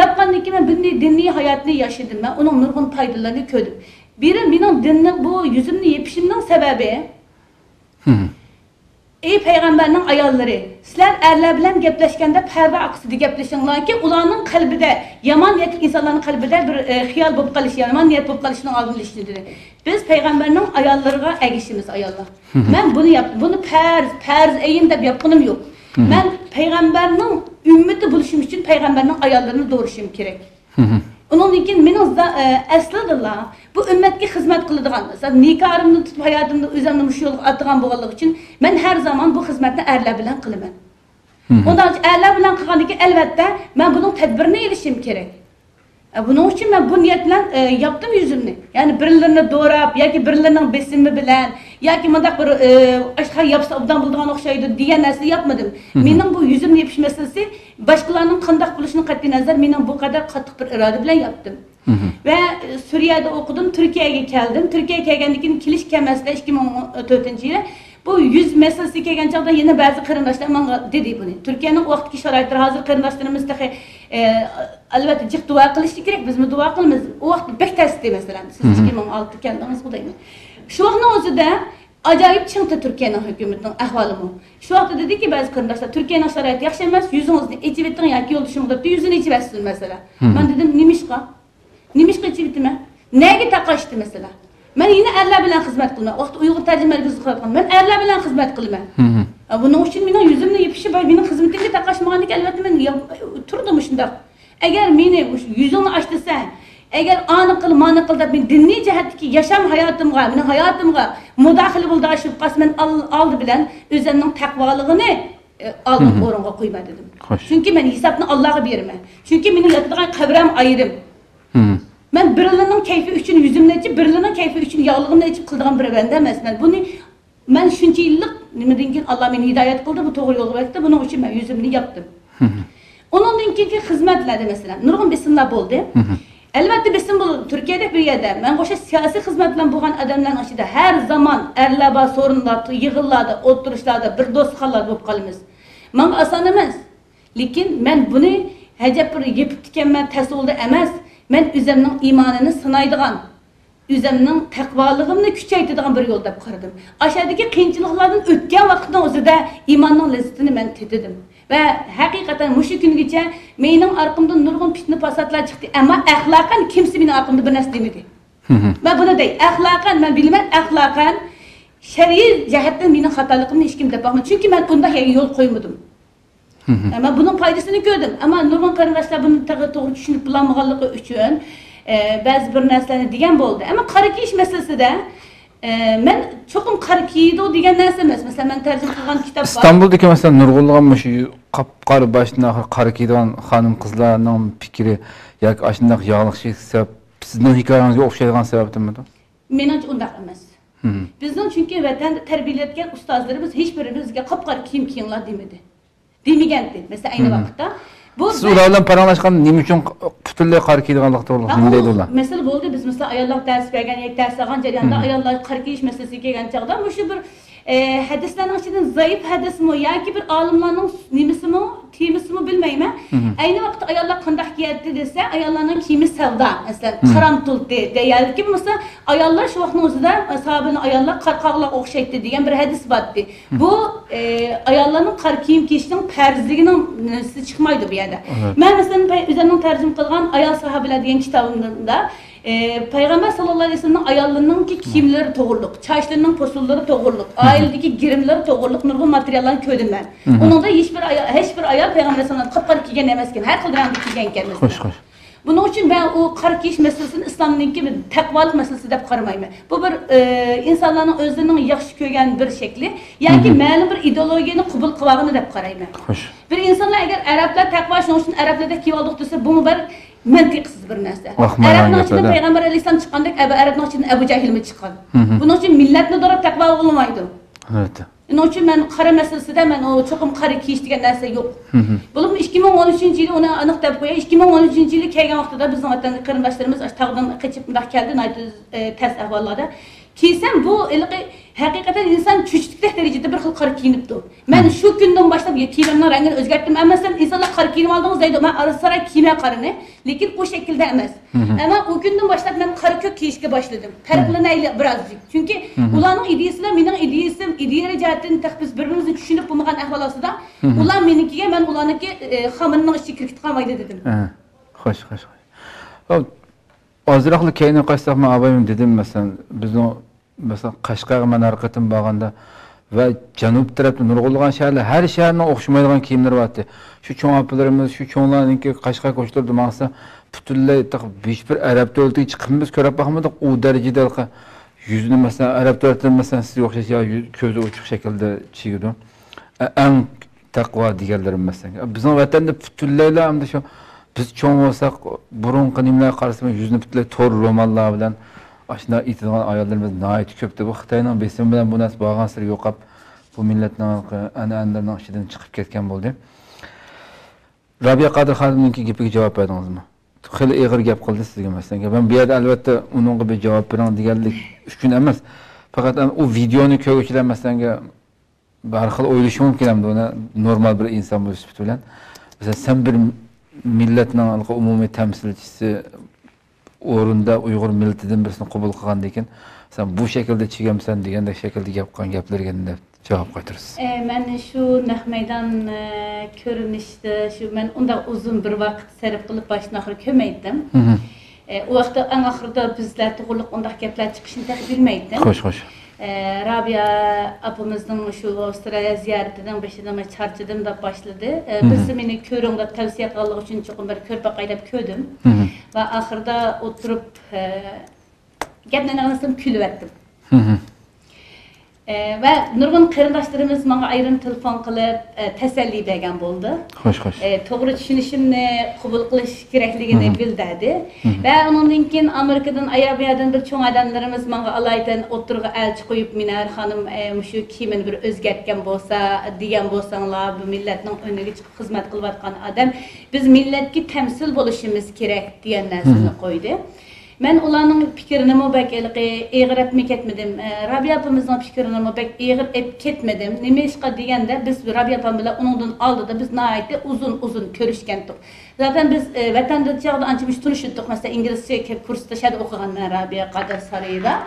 Yapgandan keyin men bunday diniy hayotni yashadim. Men uning nurg'un foydalarini ko'rdim. Biri mening dinni bu yuzimni yepishimning sababi. Ey Peygamberning ayollari, sizlar erlar bilan gaplashganda parda aqsida gaplashinglarki, ularning qalbida, yomon niyatli insonlarning qalbida bir xiyol bo'lib qolishi, yomon niyat bo'lib qolishining oldini olishni dedi. Biz Peygamberning ayollariga agishimiz ayollar. Men buni yaptım. Buni farz ayin deb yapganim yo'q. Men Peygamberning ümmeti bo'lishim uchun Peygamberning ayollarini doğrashim kerak. Ondan keyin mening aslida bu ümmetga xizmat qiladigan, mesela nikohimni tutib hayotimni o'zimni mush yo'lga atgan bo'lganligi uchun men har zaman bu xizmatni erlar bilan qilaman. Ondan erlar bilan qilgandan keyin albatta men buning tadbirini elishim kerak. Buning uchun men bu niyat bilan yaptım yüzümni. Yani birilerini doğrab yoki birilerinin besimi bilan yoki mundaq bir aşqa yapsa obdan bulduğan o'xshaydi degan narsa yapmadım. Mening bu yüzümni yepish masalasi boshqalarning qanday bo'lishining qat'iy nazar mening bu qadar qattiq bir iroda bilan yaptım. Ve Suriye'de okudum, Türkiye'ye geldim. Türkiye'ye gelgendan keyin kelish kemasida 2014-yili bu yüz meselesi kelgan chaqda yana ba'zi qarindoshlar menga dedi buni. Turkiyaning vaqtdagi sharoitlari hozir qarindoshlarimiz albatta jiq duo qilishi kerak. Biz duo qilamiz. O vaqt bek tasdi masalan. Siz 2006 keldingiz xudaymi. Shu vaqtning o'zida ajoyib chiqdi Turkiyaning hukumatining ahvoli bu. Shu vaqtda dediki ba'zi qarindoshlar Turkiyaning sharoiti yaxshi emas, yuzingizni ichib eting yoki yo'ldoshingizda yuzini ichib assin masalan. Men dedim, nimishqa? Nimishqa ichib etma? Nega taqashdi masalan? Men yine erlar bilan xizmat qilaman. Vaqt Uyg'ur tarjimalarga qilaman. Men erlar bilan xizmat qilaman. Buning uchun mening yuzimni yepishi va mening xizmatimga taqashmaganlik albatta men turdim shunda. Agar meni yuzingni ochtirsa Eğer anı kıl, manı kıl da ben dinli cihetteki yaşam hayatımga, benim hayatımga müdahale buldu aşıp kasmen aldı bilen üzerinin takvalığını aldım orunga koyma dedim. Çünkü ben hesabını Allah'a verme. Çünkü benim yatıdığım kabram ayrım. Ben birinin keyfi üçün yüzümle içip, birinin keyfi üçün yağlığımla içip kıldığım bir bende mesela. Bunu ben şunca yıllık nimedinkin Allah beni hidayet kıldı, bu doğru yolu verdi. Bunun için ben yüzümünü yaptım. Onun dinkinki hizmetlerde mesela nurgun besinler oldu. Elbette besin buldu. Türkiye'de bir yerde. Ben koşa siyasi hizmetle bulan adamların aşıda her zaman erlaba sorunlarda, yığıllarda, oturuşlarda, bir dost kallarda bu kalımız. Ben asan emez. Lakin ben bunu hecep bir yapıp dikenmen ters oldu emez. Ben üzerimin imanını sınaydıgan, üzerimin takvalığımını küçeytidigan bir yolda qaradım. Aşağıdaki kıyınçılıklardan ötken vakitin özüde imanın lezzetini ben tetidim. Ve hakikaten muşu güngeçe menin arkamdan nurgun fitne fasatlar çıktı ama ahlakan kimse benim arkamda bir nas demedi. Ben bunu değil, ahlakan ben bilmem ahlakan şer'i cihetten benim hatalıkımı hiç kim depakmadı. Çünkü ben bunda yol koymadım. Ama bunun faydasını gördüm. Ama nurgun karındaşlar bunu doğru düşünüp bulanmağalığı üçün bazı bir neslerini diyen oldu. Ama karakiş meselesi de ben çokum karikiydi o diyen nerse mesela ben tercih kılgan kitap var. İstanbul'daki mesela Nurgul'un şu kapqarı başında karikiydigan hanım kızlarının fikri yoki aşındaki yağlık şey sebep sizin hikayenize okşaydigan sebeptimi? Menimce undaq emas. Bizning çünkü vatan terbiyeletken ustazlarımız hiçbirimizge kapqarı kiyim kiyinglar demedi. Demigendi. Mesela aynı vakitte. Siz ularla paranlaşkan nima uchun butunlay qarikiydiganlik to'g'ri nima deydi ular? Mesela bo'ldi biz mesela ayollar ders bergan, yak ders olgan jarayonda ayollar qarikiyish meselasiga kelgan chaqda bu shu bir hadislarning ichidan zaif hadismi yoki bir olimlarning nimasimi, temisimi bilmayman. Ayni vaqtda ayollar qanday kiyadi desa, ayollarning kiyimi savdo, masalan, harom tuldi deyalki, mesela ayollar shu vaqtning o'zida sahabani ayollar qarqoqlar o'xshaydi degan bir hadis bordi. Bu ayollarning qari kiyim kiyishning farzligining nisi chiqmaydi bu yerda. Men mesela o'zimning tarjima qilgan ayol sahabalar degan kitobimda Peygamber sallallahu aleyhi ve sellem'in ayollarının ki kiyimleri toğurluk, çarşlarının posulları toğurluk, ailedeki girimleri toğurluk, nurgun materyallarını köydüm ben. Onun da hiçbir ayol Peygamber sallallahu kapkar kiygen emezken, her kıl rengi kiygen gelmez. Bunun için ben o karı kiyiş meselesini İslam'ın gibi takvalık meselesi de karamayım. Bu bir insanların özlerinin yaxşı köygen bir şekli, yani ma'lum bir ideologiyani qabul qilganini deb qarayman. Bir insanlar eğer Araplar takva şunun için Araplarda kiyib oldik desa, bu bir mantiqsiz bir narsa. Arapning ichidan Peygamber alayhisalom chiqqandek, Arapning ichidan Abu Jahl mi chiqqan? Buning uchun millatni dorab takva bo'lmaydi. Evet. Onun için ben qara meselesinde ben o çokum qara kiyish degan narsa yo'q. Bo'lib 2013-yili uni aniq deb qo'yay. 2013-yili kelgan vaqtida bizning vatan qarindoshlarimiz tog'dan qochib bundoq keldi, tez ahvollarda. Kiysam bu haqiqatan inson chuchlikdek darajada bir xil qara kiyinibdi. Men shu kundan boshlab kiyimimning rangini o'zgartdim. Masalan, insonlar qara kiyinib oldingiz deydi, men arasara kiyma qarini, lekin o şekilde emas. Ama o günden başlab men qara ko'k kiyishga boshladim. Farqlanayli birazcık. Çünkü ularning ideyasilar mening ideyasim, ideya jihatdan biz birbirimizni tushunib bo'lmagan ahvol ostida, ular menikiga, men ularniki xamirning ichiga kiritgan mayda dedim. Xo'sh. Ozroqli keyinga qaytsak, men abayim dedim mesela bizning mesela Qashqar manarqatim borganda ve janub tarafda nurg'ulg'an shaharlar har shaharning o'xshamaydigan kiyimlari bordi. Shu cho'ng opalarimiz, shu cho'nglarningki Qashqar ko'chalarida maqsa butunlay hech bir arab davlatiga chiqib biz ko'rib boqmadik. U darajada yüzünü mesela arab davlatida mesela siz o'xshash yo ko'zi ochiq shaklda chigidi. Eng taqvo deganlarim mesela. Bizning vatanda butunlaylar hamda shu biz cho'ng bo'lsak, burunqi nimalar qarasam yuzini butunlay to'r ro'mollar bilan aşina itidigan ayollarimiz nayet köptü. Bu Xitoyning besimi bilan bu narsa borgan sir yo'qab, bu millatning an'analarining ichidan chiqib ketgan bo'ldi. Rabia Qadir xonimning gapiga javob berdingizmi? Xili ig'ir gap qildi sizga masalan. Ben bu yerda albatta uningga bir javob bering deganlik uchun emas. Faqat o videoni ko'ruvchilar masalan bir xil o'ylashi mumkin hamda uni normal bir inson bo'lish bilan. Mesela sen bir millatning umumiy temsilchisi o'rinda Uyg'ur millatidan birisini qabul qilgan ekan, sen bu şekilde chigamsan degandek shaklda gap qilgan gaplarga javob qaytarasiz. Men shu naq maydon ko'rinishdi, shu men unda uzun bir vaqt sarf qilib boshdan oxir ko'maydim. O vaqtda eng oxirida bizlar to'g'riliq undaq gaplar chiqishini bilmaydim. Xo'sh. Rabia apamızın şu Avustralya ziyaretinin başında çarçıdım da başladı. Biz beni köründe tavsiye kıldığı için çok bir körpe kaydap köydüm. Ve ahırda oturup gepten anlasam külüp ettim. Ve nurgun kırındaşlarımız bana ayrım telefon kılıp teselli bergen boldu. Hoş hoş. Toğru düşünüşümni kabul kılış kerakligini bildirdi. Ve onundan keyin Amerikadan Ayabiyadan bir çoğ adamlarımız bana alaydan oturga elçi koyup Miner hanım şu kimin bir özgertken bolsa diyen bolsanlar bu milletin önüne çıkıp hizmet kılıp atkan adam biz milletki temsil boluşumuz kerek diyen narsani koydu. Ben ulanın fikrini mi bek eğir etmek etmedim. Rabia apamızın fikrini mi bek eğir etmedim. Nime işqa degende biz Rabia apam bilen onundan aldı da biz nahayetli uzun görüşkendik. Zaten biz vatanda çağda ançamış tunuşuttuk. Mesela İngilizce kursta şada okugan ben Rabia Kadir Sarayı'da.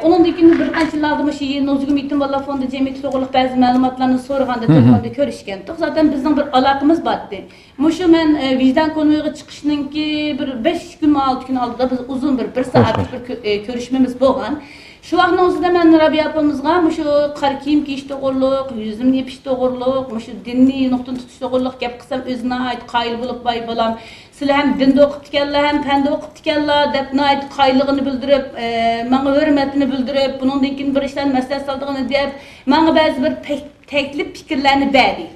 Onun dikini bir kançılı aldım şey nozgum ettim valla fonda cemiyeti toğuluk bazı malumatlarını sorganda telefonda görüşkendik. Zaten bizim bir alakamız battı. Muşu ben vicdan konuya çıkışının ki bir 5 gün 6 gün aldı da biz uzun bir saatlik bir görüşmemiz bolgan. Şu vaqtın o'zida men Rabia apamizga mushu qar kiyim kiyish to'g'riliq, yuzimni yepish to'g'riliq, mushu dinniy nuqtan tutish to'g'riliq gap qilsam o'zina ayt qayil bo'lib bay bolam. Sizlar ham dinda o'qib ekanlar, ham fanda o'qib ekanlar deb ayt qayligini bildirib, menga hurmatini bildirib, bundan keyin bir ishlarni maslahat saldig'ini deb, menga ba'zi bir teklif fikrlarni berdi.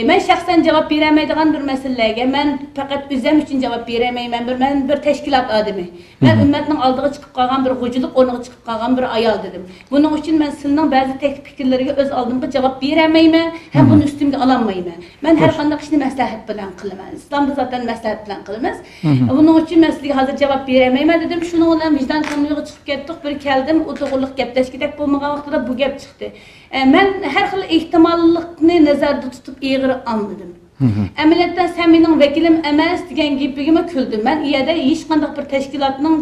Ben şahsen cevap veremeydiğim bir meselelerge, ben fakat özüm için cevap veremeyim. Ben bir teşkilat adamı. Ben ümmetin aldığı çıkıp kalan bir hocalık, onu çıkıp kalan bir ayal dedim. Bunun için ben sizin bazı tek fikirlerine öz aldığımda cevap veremeyim. Hem bunu üstümde alamayım. Ben her kandak işini meslahat bilen kılmam. İslam'da zaten meslahat bilen kılmaz. Bunun için ben size hazır cevap veremeyim dedim. Şunu olan vicdan konuya çıkıp gittik, bir geldim, o doğruluk gepleşkitek bulmağa vaxtıda bu gep çıktı. Ben her türlü ihtimallıkını nazarda tutup eğri anladım. Əməliyyatda sen benim vekilim emas degan gapigime küldüm. Ben iyada hiç qandaq bir teşkilatның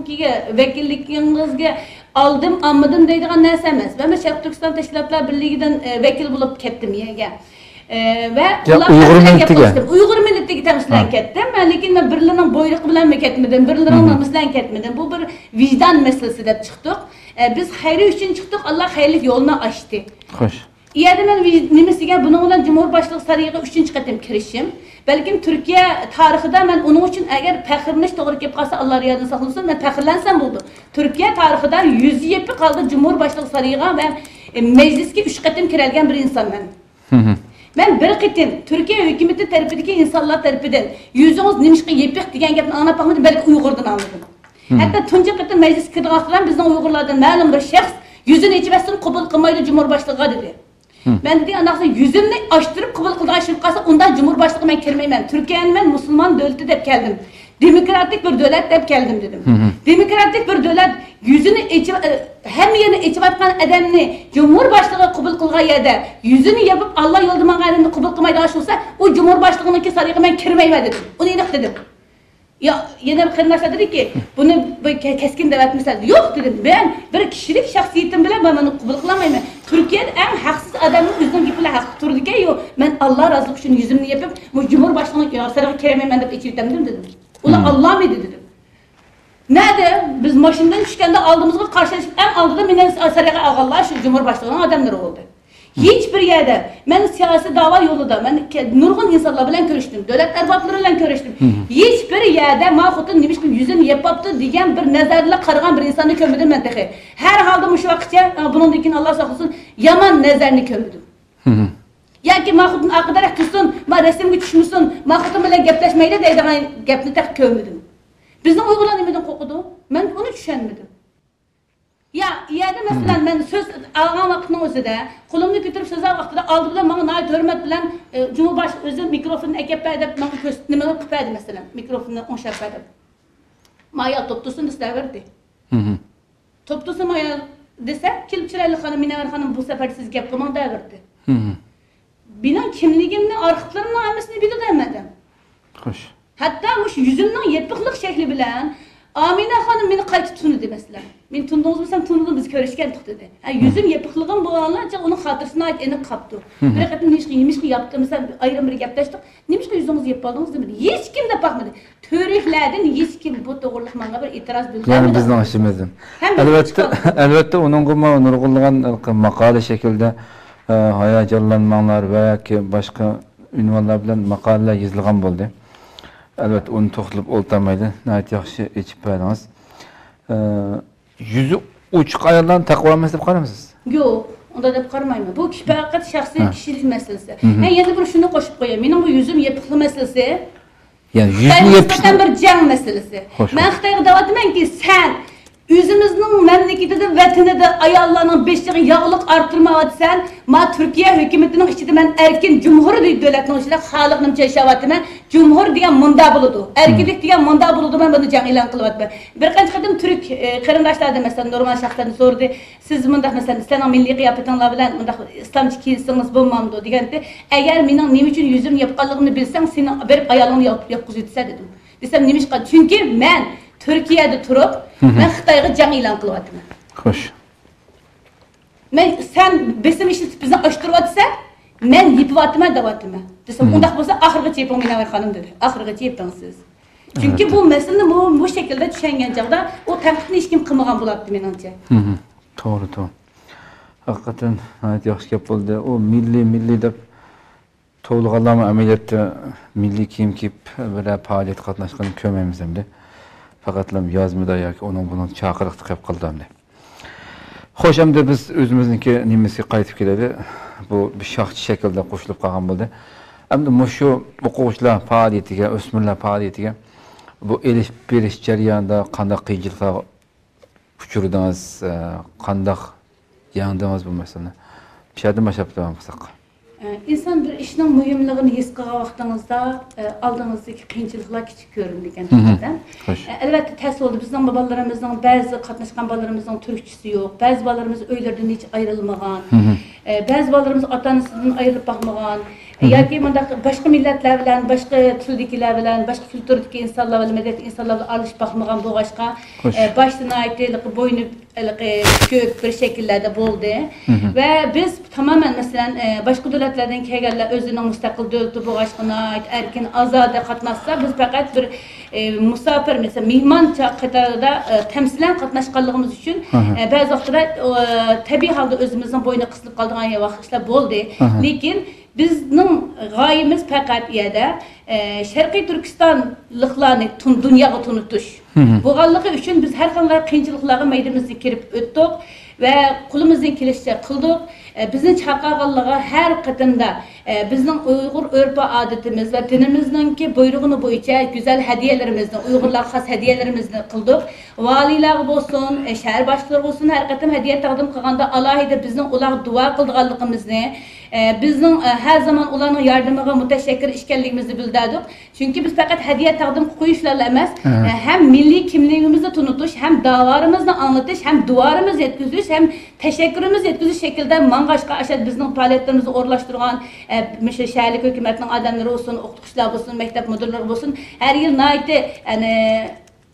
vekilliginizge aldım, almadım deydigan narsa emas. Ben Şərq Türkistan Teşkilatlar Birliği'den vekil bulup kettim yega. Ve Uygur milletiga temsilen kettim. Lekin ben birilerinin boyluq bilen mi ketmedim, birilerinin mislen ketmedim. Bu bir vicdan meselesi deb çıktık. Biz hayri için çıktık, Allah hayırlı yolunu açtı. Hoş. İyada ben nimesiga bunun bilan Cumhurbaşlığı sarayıga 3-nji qatim kirishim. Belki Türkiye tarixida men onun için eğer faxrlanish to'g'ri kelib qolsa Allah riyodini saqlasin, men faxrlansam bo'ldi. Türkiye tarixida 100 yepi qaldi Cumhurbaşlığı sarayıga ve meclisga 3 qatim kirelgen bir insanman. Ben bir qatim Türkiye hükümeti tarafidagi insanlar tarafidan yüzünüz nimishqa yepik degan gapni anglab qolmadim, belki Uyg'urdan anladım. Hatta tunji qatim meclis kirdigan bizning Uyg'urlardan ma'lum bir shaxs yüzünü içmesini kabul qilmaydi Cumhurbaşlığıga dedi. Ben dedi anaqsa yüzümni açtırıp kabul qilgan ish qilsa undan Cumhurbaşlığına men kirmayman. Türkiye'nin men musulmon davlati deb keldim. Demokratik bir davlat deb keldim dedim. Demokratik bir davlat yüzünü içip hem yerini içip atgan adamni Cumhurbaşlığına kabul qilgan yerda yüzünü yapıp Allah yo'lida manganini kabul qilmaydi olsa o Cumhurbaşlığınınki sarayga men kirmayman dedim. Uni aniq dedim. Ya yine bir kırnaşa dedi ki bunu keskin davet misal yok dedim. Ben bir kişilik şahsiyetim bilen ben bunu kabul kılamayım. Türkiye'de en haksız adamın yüzünden gibi hak turdu ki yok. Ben Allah razılık için yüzümü yapıp bu Cumhurbaşkanı sarığa keremeyim ben de içirtem dedim. Ulan Allah mıydı dedim. Nerede biz maşından düşkende aldığımızda karşılaşıp en aldıda minen sarığa ağalar şu Cumhurbaşkanı'nın adamları oldu. Hiçbir yerde, ben siyasi dava yolunda, ben nurgun insanlar bilen görüştüm, devlet erbapları bilen görüştüm. Hiçbir yerde mahkutun demiş ki yüzünü yapaptı diyen bir nezarla karıgan bir insanı kömüdüm ben tehi. Her halde şu vakitçe, bunun dikin Allah saklasın, yaman nezarını kömüdüm. Ya ki mahkutun akıdarak kızsın, resimgi düşmüşsün, mahkutun bile gepleşmeyle de edemem gepni tek kömüdüm. Bizden uygulanımıdan kokudu, ben onu düşünmedim. Ya iyada mesela ben söz algan vaqtning o'zida qo'limni ko'tarib so'zlar vaqtida oldi bilan menga nayt hurmat bilan Cumhurbaşkanı o'zi mikrofonni akab berdi deb menga nima qilib berdi masalan mikrofonni o'nshab berdi. Maya toptusun istaverdi. Toptusun Maya desa kelib chiroyli xonim Minavar xonim bu safar siz gap qilmang daverdi. Benim kimligimni arxivlarimni hammasini bildirmadim. Xo'sh. Hatta mush yüzümning yepiqliq shakli bilan Amina xonim meni qayta tunidi mesela. Men tundunuz bilsem tunudum biz körüşkendik dedi. Yüzüm yapıklığım bu anlarca onun hatırısına ait enik kaptı. Bir kadın nemişki yaptı mesela ayrım bir yaptık. Nemişki yüzünüz yapaldınız demedi. Hiç kim de bakmadı. Törüklerden hiç kim bu doğruluk manga bir itiraz bildirmedi. Yani bizden işimizden. Elbette onun kuma nurgulluğun makale şekilde hayacanlanmalar veya ki başka ünvanlar bilen makaleler yazılgan oldu. Elbette onu toxtulup oltamaydı. Nəhayət yaxşı içip verdiniz. Yüzü uçuk ayardan takva meselesi qaramısınız? Yok, onda da qarmayım. Bu faqat şəxsi kişilik meselesi. Yeni bir şunu qoşub qoyayım. Benim bu yüzüm yapıqlı meselesi. Yani yüzünü yapıştı. Bir can meselesi. Ben Xitayga davat etmem ki sen Üzümüzün memleketinde, vatanında ayarlarının beşliği yağlık arttırma sen, ma Türkiye hükümetinin içinde ben erkin cumhur diye devletinin içinde halıknım yaşavatım ben, cumhur diye manda buludu, erkinlik diye manda buludu ben bunu can ilan kılıvat ben. Bir kaç kadın Türk kırındaşlarda mesela normal şahslarını sordu, siz mında mesela İslam milli kıyafetinle bilen mında İslamcı kiysiniz bulmamdı diyende, eğer benim ne için yüzüm yapıkalığını bilsen senin bir ayarlığını yapkızıtsa dedim. Desem neymiş kadın? Çünkü ben Türkiye'de turup, ben Xitayga can ilan kılıvadım. Hoş. Sen besim işletip bizni açtırıvatsa, ben yıpıvatıma davatıma. Desem, ondak olsa ahırgıç yapın Münevver Hanım dedi. Ahırgıç yapın siz. Çünkü bu meseleni bu şekilde düşünen çağda, o tanqidni hiç kim kılmagan buladı menimce. Doğru. Hakikaten yaxşı gap oldu. O milli dep to'lg'anlama ameliyatda milliy kiyim kiyib bir faoliyat qatnashgan ko'rmaymiz endi. Faqatlam yozmada yoki onun chaqiriqni qilib qildi endi. Xo'sh, endi biz o'zimizniki nimasiga qaytib keladi. Bu bir shaxsiy shaklda qo'shilib qolgan bo'ldi. Endi shu o'quvchilar faoliyatiga, o'smirlar faoliyatiga bu elish berish jarayonida qanday qiyinchiliklar uchradingiz, qanday yengdingiz bu masalani? Bir şeyden başlayıp devam qilsak. İnsan bir işinin mühimliğini his qilgan vaqtingizda aldığınızdaki qiyinchiliklar kichik ko'rindi ekan. Elbette tez oldu. Bizning bolalarımızın bazı qatnashgan bolalarımızın Türkçesi yo'q. Bazı bolalarımız öylerden hiç ayrılmagan. Bazı bolalarımız ota-onasidan ayrılıp bakmagan. Yoki başka milletler bilen, başka tildikiler bilen, başka kültürdeki insanlar bilen, medeniyet insanlar bilen alışıp bakmagan boğaçqa baştan ayetlilik, boynu kök bir şekillerde oldu. Ve biz tamamen mesela başka devletlerden kelganlar özünün müstakil devleti boğaçqına ait erkin azade qatnaşsa biz fakat bir musafir mesela mehman qatarida temsilen qatnaşqanlığımız üçün bazı vaqtlar tabii halda özümüzün boynu qısılıb qaldığan vaqtlar oldu. Lekin bizning g'oyamiz faqat yerda Sharqiy Turkistonliklarni dunyoga tunutish. Bo'lganligi uchun biz har qanday qiyinchiliklarga maydamizga kirib o'tdik va qo'limizdan kelishicha qildik. Bizning chaqirganligi har qatimda bizning Uyg'ur urf odatimiz va dinimizning buyrug'ini bo'yicha go'zal hadiyalarimizni, Uyg'urlar xos hadiyalarimizni qildik. Valilar bo'lsin, shahar boshliqlari bo'lsin, har qatim hadiya taqdim qilganda alohida bizning ular duo qilganligimizni, bizning her zaman ularning yordamiga mutaşakkir ekanligimizni bildirdik. Çünkü biz faqat hadiya taqdim qo'yishlarla emas, hem milliy kimligimizni tunutish, hem da'volarimizni anglatish, hem duolarimizni yetkazish, hem teşekkürimizni yetkazish şekilde mang'ashqa aşad bizning faoliyatlarimizni o'rlashtirgan shaharlik hukumatning odamlari bo'lsin, o'qituvchilar bo'lsin, maktab mudirlari bo'lsin, har yil nayti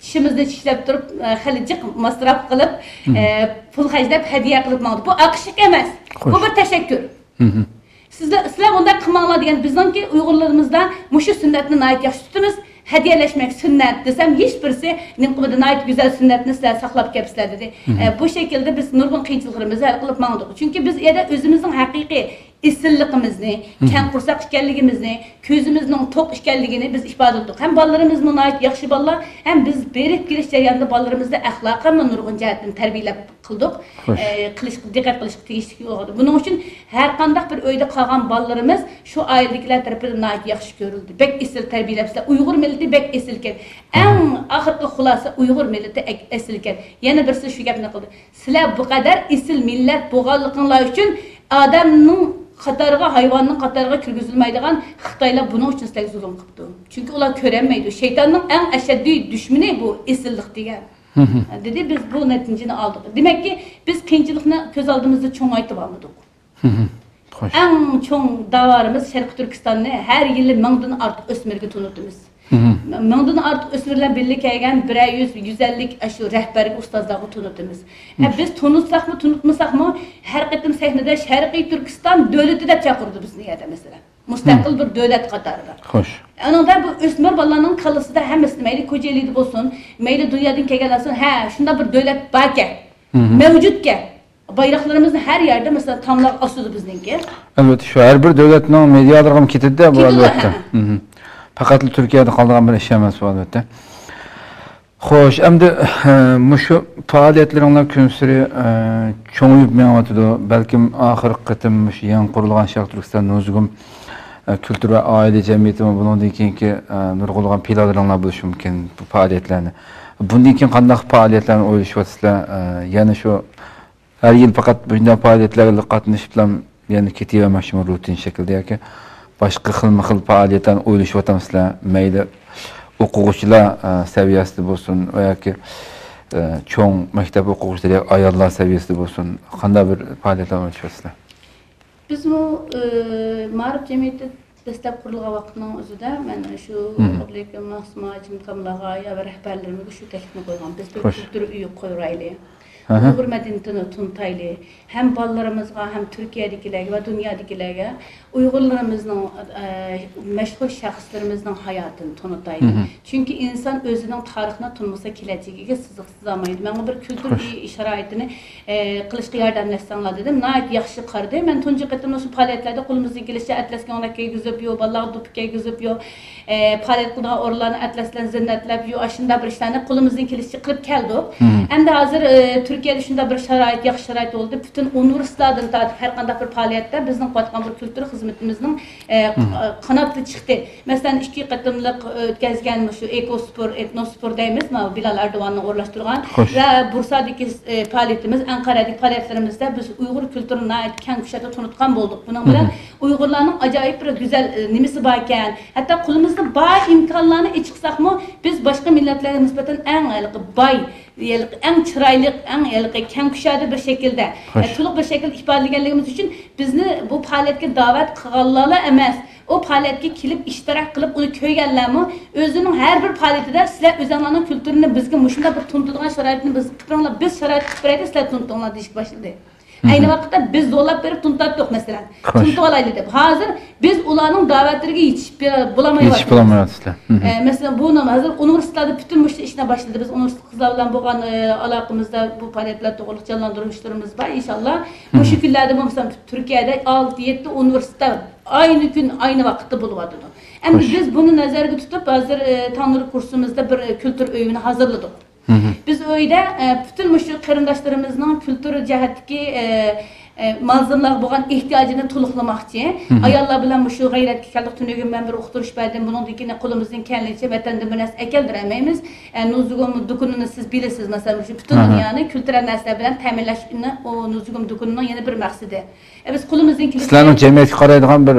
tishimizni tishlab turib, xilijik masraf qilib, pul hajlab hadiya qilib maqdi. Bu aqishlik emas. Bu bir teşekkür. Sizler ondan kımağlar diyen bizdenki Uygurlarımızda muşu sünnetini ait yaxşı tutumuz, hediyeleşmek sünnet desem hiçbirisi nimkıbıdan ait güzel sünnetini sizler saklap kepsizler dedi. Bu şekilde biz nurgun kıyınçılıklarımızı hal kılıp mağdık. Çünkü biz ya da özümüzün hakiki isilliğimizni, ken kursak işgalligimizni, közümüzün tok işgalligini biz ifade ettik. Hem ballarımızın ait yaxşı ballar, hem biz berip giriş jarayonida ballarımızda ahlaka ve nurgun cihetini terbiyelep kıldık. Dikkat kılışık tegişlik oldu. Bunun için her kandak bir öyde kalgan ballarımız şu ailedekiler tarafından ait yaxşı görüldü. Bek isil terbiyelepsizler. Uygur milleti bek esilken. En ahırkı hulası Uygur milleti esilken. Yana birisi şu gapni kıldı. Sizler bu kadar isil millet boğallıkınlar için adamın Qatarga, hayvanın Qatarga kirgizilmeydiğen Xitaylar bunun için sizlerge zulüm qıptı. Çünkü ular köremeydi. Şeytanın en eşeddi düşmeni bu esillik diye. Dedi biz bu neticini aldık. Demek ki biz qiyinchilikni göz aldığımızda çoğun aytıp almadık. En çoğun davarımız Şarkı Türkistan'ı her yılı 1000'dan artıq ösmerge tunutdumuz. Menden artık ösmürler birlik kelgen 100-150 şu rehberlik ustazlarını tanıtımız. Biz tanıtsak mı tanıtmasak mı her qetim sahnede Şərqi Türkistan devleti de çakırdı bizni yerde mesela. Müstakil bir devlet katarda. Hoş. Anında bu ösmür balanın kalısı da hemmesi meyli Kocaeli'de olsun, meyli dünyadan kelgen olsun, şunda bir devlet var ki, mevcut ki. Bayraklarımızın her yerde mesela tamlar asılı bizninki. Elbette şu her bir devletinin medyalarına ketedi de bu elbette. Fakat Türkiye'de kaldıran bir iş emas bu elbette. Xoş, endi şu faaliyetlerin künsürü çoğuyup meňatydy. Belkim ahirki qitim şu ýa-ni kurulgan Şarkı Türkistan Nuzugum kültür ve aile cemiyeti bundan keyinki nurgulgan pilarlaryňla boluşy mümkin bu faaliyetlerini. Bundan keyin qanday faaliyetlerini oýlaşýarsizler? Yani şu her yıl fakat bunday faaliyetlerle katnaşyp bilen yani ketibermäşmi rutin şekilde ýa-ki başka xil faaliyetlerni oýlaşýarsizler. Meýli okuwçylar seviýesinde bolsun veya-ki çoň mektep okuwçylary aýallar seviýesinde bolsun. Qanday bir faaliyetler oýlaşýarsizler? Biz bu Maarif cemiyeti destek kurulgan wagtynyň özüde men şu Abdülhakim Mahsumacym Kamlaga ve rehberlerime şu teklifini koygan. Biz bir kültür üýü goýraýly. Uygur medeniyetini tuntaylı. Hem ballarımızga hem Türkiye'dekilerge ve dünyadakilerge Uygurlarımızın meşhur şahslarımızın hayatını tanıtaylı. Çünkü insan özünün tarihine tanımasa kileceğiyle sızıksız almaydı. Ben bir kültür şaraitini kılışkı yardımlaşsanlar dedim. Nayet yaxşı qardı. Ben tuncu qetim şu faaliyetlerde kolumuzun gelişi atlasken ona key güzöpüyor, ballağı dup key güzöpüyor. Faaliyet kıldığı oralarını atlaslan zinnetlep, aşında bir işlerine kolumuzun gelişi kılıp keldik. Hem de hazır Türkiye'de şunda bir şarait, yaxşı şarait oldu. Bütün üniversitelerden tatip her qanday bir faaliyette bizning qatqan bir kültür hizmetimizning kanatlı çıktı. Mesela iki qatımlıq ötkazgan şu ekospor, etnospor deymiz, Bilal Erdoğan'ın orlaştırgan ve Bursa'daki faaliyetimiz, Ankara'daki faaliyetlerimizde biz Uygur kültürüne ait keng kuşata tanıtkan bulduk. Bunun bilen Uygurların acayip bir güzel nimesi barken, hatta kulumuzda bay imkanlarını çıksak mı biz başka milletlere nispeten en bay, en çıraylık, en keng kuşata bir şekilde, çoluk bir şekilde ifadelegenligimiz için bizni bu faaliyetke davet kıgallarla emez. O faaliyetke kilip, iştirak kılıp, onu köygellerimi, özünün her bir faaliyetinde sizler özünlerinin kültürünü bizge muşunda bir tuntuduğun şaraitini biz şarait kıpıraydı sizler tuntuğunlar deyişik başladı. Aynı vakitte biz zorlap verip tuntat yok mesela. Tuntu olaylı deyip. Hazır biz ulanın davetlerine hiç bulamayı var. Hiç bulamayı mesela bunu hazır üniversitelerde bütün müşteri işine başladı. Biz üniversite kızlarla boğan alakamızda bu faaliyetlerde doğruluk canlandırmışlarımız var. İnşallah bu şekillerde mesela Türkiye'de 6-7 üniversite aynı gün aynı vakitte buluyordu. Hem biz bunu nazarda tutup hazır Tanrı kursumuzda bir kültür öğünü hazırladık. Biz öyle bütün müşteri kırımdaşlarımızın kültür cihetteki malzemeler boğan ihtiyacını tuluklamakçı. Ayallar bilen şu gayret keldik tünügün ben bir okuturuş verdim. Bunun dikine kolumuzun kendince vatanda bir nas ekeldiremeyimiz. Nuzugum dukununu siz bilirsiniz mesela şu bütün dünyanın kültürel nesler bilen temelleşini o nuzugum dukununun yeni bir maksidi. Biz kolumuzun kilisi... Sizlerin cemiyeti qaraydıgan bir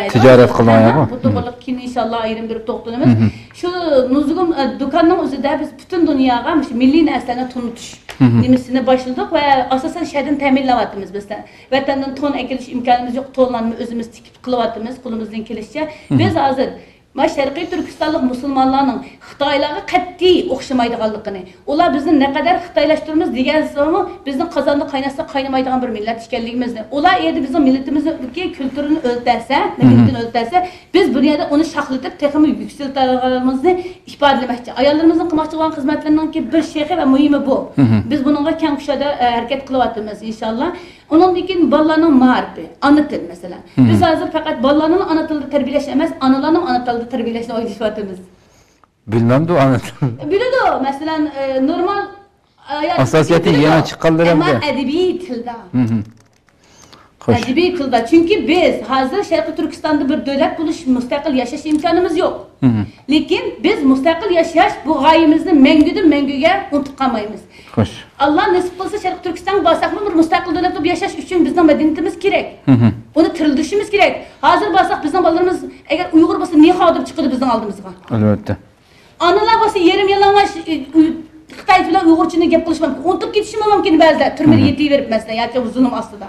ticaret kılmaya mı? Bu doğruluk ki inşallah ayrım bir toxtunumuz. Şu nuzugum dukanın özüde biz bütün dünyaya milli neslerine tunutuş nimisine başladık ve asasen şəhidin təminləvatımız bizdə. Vətəndən ton ekiliş imkanımız yok, tonlarını özümüz tikip kılıvatımız, kulumuzdan kilişçe. Biz hazır Şərqi Türkistanlıq musulmanlarının Xitaylarga qat'iy oxşamaydiganligini, ular bizni ne kadar Xitaylaştırmamız degan zaman bizning qozonda qaynasa qaynamaydigan bir millat ekanligimizni, ular endi bizning millatimizdagi kültürünü o'ldirsa, millatini o'ldirsa, biz bu yerda uni shaqlatib, texmi yuksaltirganimizni ifodalamoqchi. Ayollarimizni qilmoqchi bo'lgan xizmatlarining bir shexi va muhimi bu. Biz bunga keng kushada harakat qilyapmiz inshaalloh. Ondan keyin bolalarning ma'rifi, ana til mesela. Biz hozir faqat bolalarning ana tilida tarbiyalash emas, analarning ana tilida tarbiyalashni o'ylashyapmiz. Bilmem ana til. Biladi, mesela normal asosiyati yana chiqqanlar ham. Ama edebi tilda. Edebi tilda. Çünkü biz hazır Şərqi Türkistan'da bir devlet buluş, müstakil yaşaş imkanımız yok. Lekin biz müstakil yaşaş bu gayemizni mengüge unutup kalmayız. Hoş. Allah nasip kılsa Şərqi Türkistan'a basak mı bir müstakil devlet yaşaş için bizden medeniyetimiz gerek. Onu tirildirişimiz gerek. Hazır basak bizden balalarımız eğer Uygur basa niye xadırıp çıkıdı bizden aldığımızga? Elbette. Analar basa yerim yalamaş Xitay bilen Uygurçını gep kılışmam. Unutup gitişim mümkün bazılar. Türmeli yetiği verip mesela ya ki zulüm aslında.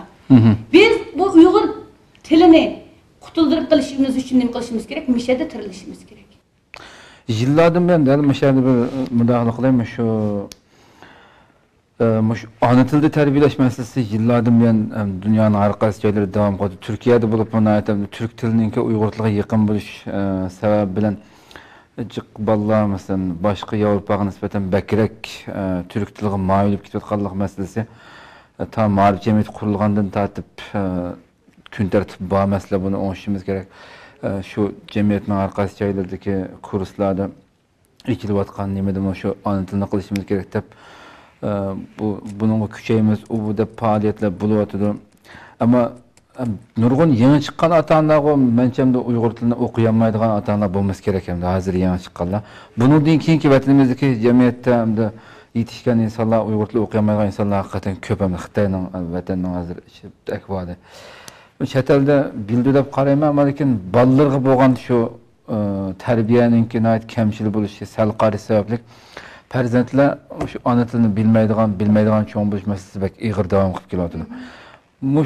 Biz bu Uygur tilini kutuldurup kılışımız için ne kılışımız gerek? Mişede tirilişimiz gerek. Yıllardan ben de mesela bir müdahale kılayım şu ana tilde terbiyeleş meselesi yıllardan ben dünyanın harika şeyleri devam ediyor. Türkiye'de bulup buna aytam Türk tilininki Uygurluğa yakın buluş sebep bilen Cık ballar mesela başka Avrupaga nispeten bekrek Türk tiliga mayılıp ketayotganlyk meselesi tam ma'rif cemiyeti kurulgandan tartip kun tartip bu mesele bunu oňuşymyz gerek. Şu cemiyetning harqasy joylardagi kurslarda içilip atkan nimeden şu ana tilini qilishimiz gerek dep bunun küçeyimiz bu da faaliyetler bulup atıdı. Ama nurgun yeni çıkan ata-analar mençemde Uygur tilini okuyamaydigan ata-analar bolması gerek hem de hazır yeni çıkanlar. Bunun keyinki vatanimizdeki cemiyette hem de yetişken insanlar Uygur tilini okuyamaydigan insanlar hakikaten köp hem de Xitayning vatanning hazır ahvali. Chet elde bildi dep qarayman, ama lekin ballarga bolgan şu terbiyeninki nayt kemçili boluşı sal qari sebeplik farzandlar şu ana tilini bilmeydigan çoğun buluş meselesi bek iğir devam qilib kelayotydy.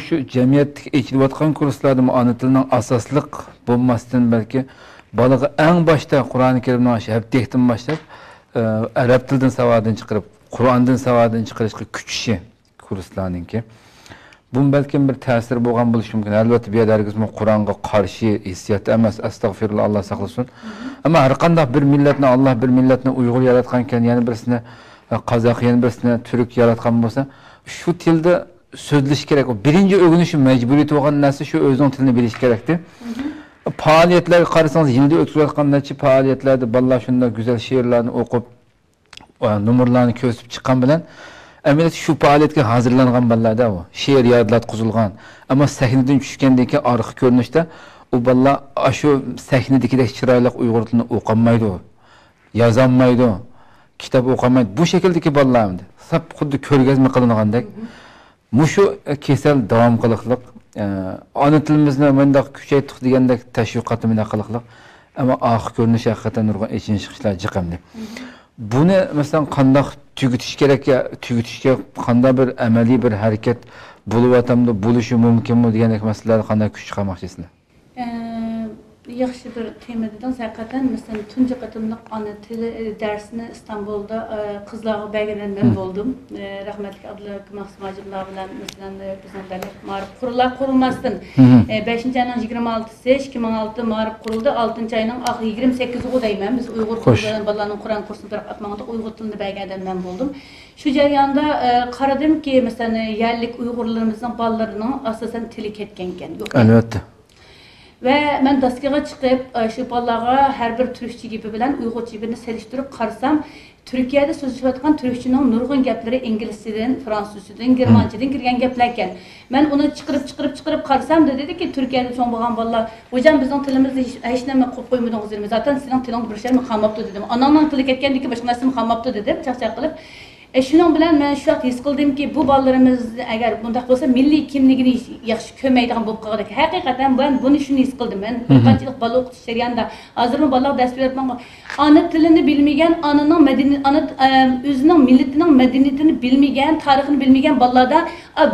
Şu cemiyetdeki ekilayotgan kurslarda ana tilinin asaslık bolmasdan belki balaga en başta Kur'an-ı Kerim'den heptekten başlap Arap tilden savadan çıkarıp Kur'an'dan savadan çıkarışqa küçüşü kurslarınki. Bunun belki bir tesiri bolgan buluşı mümkün. Elbette bir dergiz Kur'an'a karşı hissiyat emas, estağfirullah, Allah saklasın. Ama her qandaq bir milletine Allah bir milletine Uygur yaratganken yani birisine Kazak, yani birisine Türk yaratgan bolsa şu tilde sözleş gerek. O birinci öğünüşün mecburiyeti olan narsa şu özünün tilini biliş gerekti. Faaliyetler qarsanız yılda ötküzüyotgan neçe faaliyetlerde ballar şunda güzel şiirlerini okup numurlarını kösüp çıkan bilen emniyet şu faaliyetke hazırlangan ballarda o. Şiir yadlatqızılgan. Ama sahneden düşkendeki arka görünüşte o ballar şu sahnedeki çıraylık Uygur tilini oqanmaydı o. Yazanmaydı o. Kitap okumaydı. Bu şekildeki ballar emdi. Sap xuddi körgezme qılınğandek. Muşu kesel devam qılıqlıq. Ana tilimizni mendaq küçeytdik degandek təşviqatı menda qılıqlıq. Ama axı görünüş hakikaten nurgun için çıkışlar çıkamdı. Bunu mesela qandaq tügütüş gerek ya tügütüşke qanda bir ameli bir hareket bulup atamda buluşu mümkün mü degandek meseleler qanday küç çıqarmoqchysizlar? Yaxşı bir tema dediniz. Hakikaten mesela tunca qatımlıq ana tili dersini İstanbul'da kızlarga bergenden men boldum. Rahmetli Abdullah Mahsumacımlar bilen mesela bizning davlat ma'rif qurullar qurulmasdan 5-nji ayning 26-sy 2006 ma'rif quruldu. 6-nji ayning 28-i deyman. Biz Uygur qurullarının balalarning Kur'an kursunu taraf atmaganda Uygur tilini bergenden men boldum. Şu jarayonda qaradım ki mesela yerlik Uygurlarımızın balalarının asasen tili ketkenken. Elbette. Ve ben daskiga çıkıp şu balaga her bir Türkçe gibi bilen Uygurca birini seliştirip qarsam Türkiye'de sözleşiyotgan Türkçenin nurgun gapleri İngilizceden, Fransızcadan, Germancadan kirgen gaplarken ben onu çıkırıp qarsam da dedi ki Türkiye'de son bolgan balalar hocam bizning tilimizde hiç neme qo'yib qo'ymadingiz dedim. Zaten sizin tilingiz bir şey mi qalmaptı dedim. Anamning tili ketgandiki boshqa narsa qalmaptı dedim. Çaqchaq qilib şunun bilen ben şu an his qildim ki bu balalarımız eğer bundaq bolsa milli kimligini yaxshi ko'maydigan bo'lib qoladi. Haqiqatan ben bunu şunu his qildim. Ben bir qanchalik bala o'qitish jarayonida hozirmi balalar ders bermoqman. Ana tilini bilmegen, ananing madaniyat, o'zining millatining madaniyatini bilmegen, tarixini bilmegen balalarda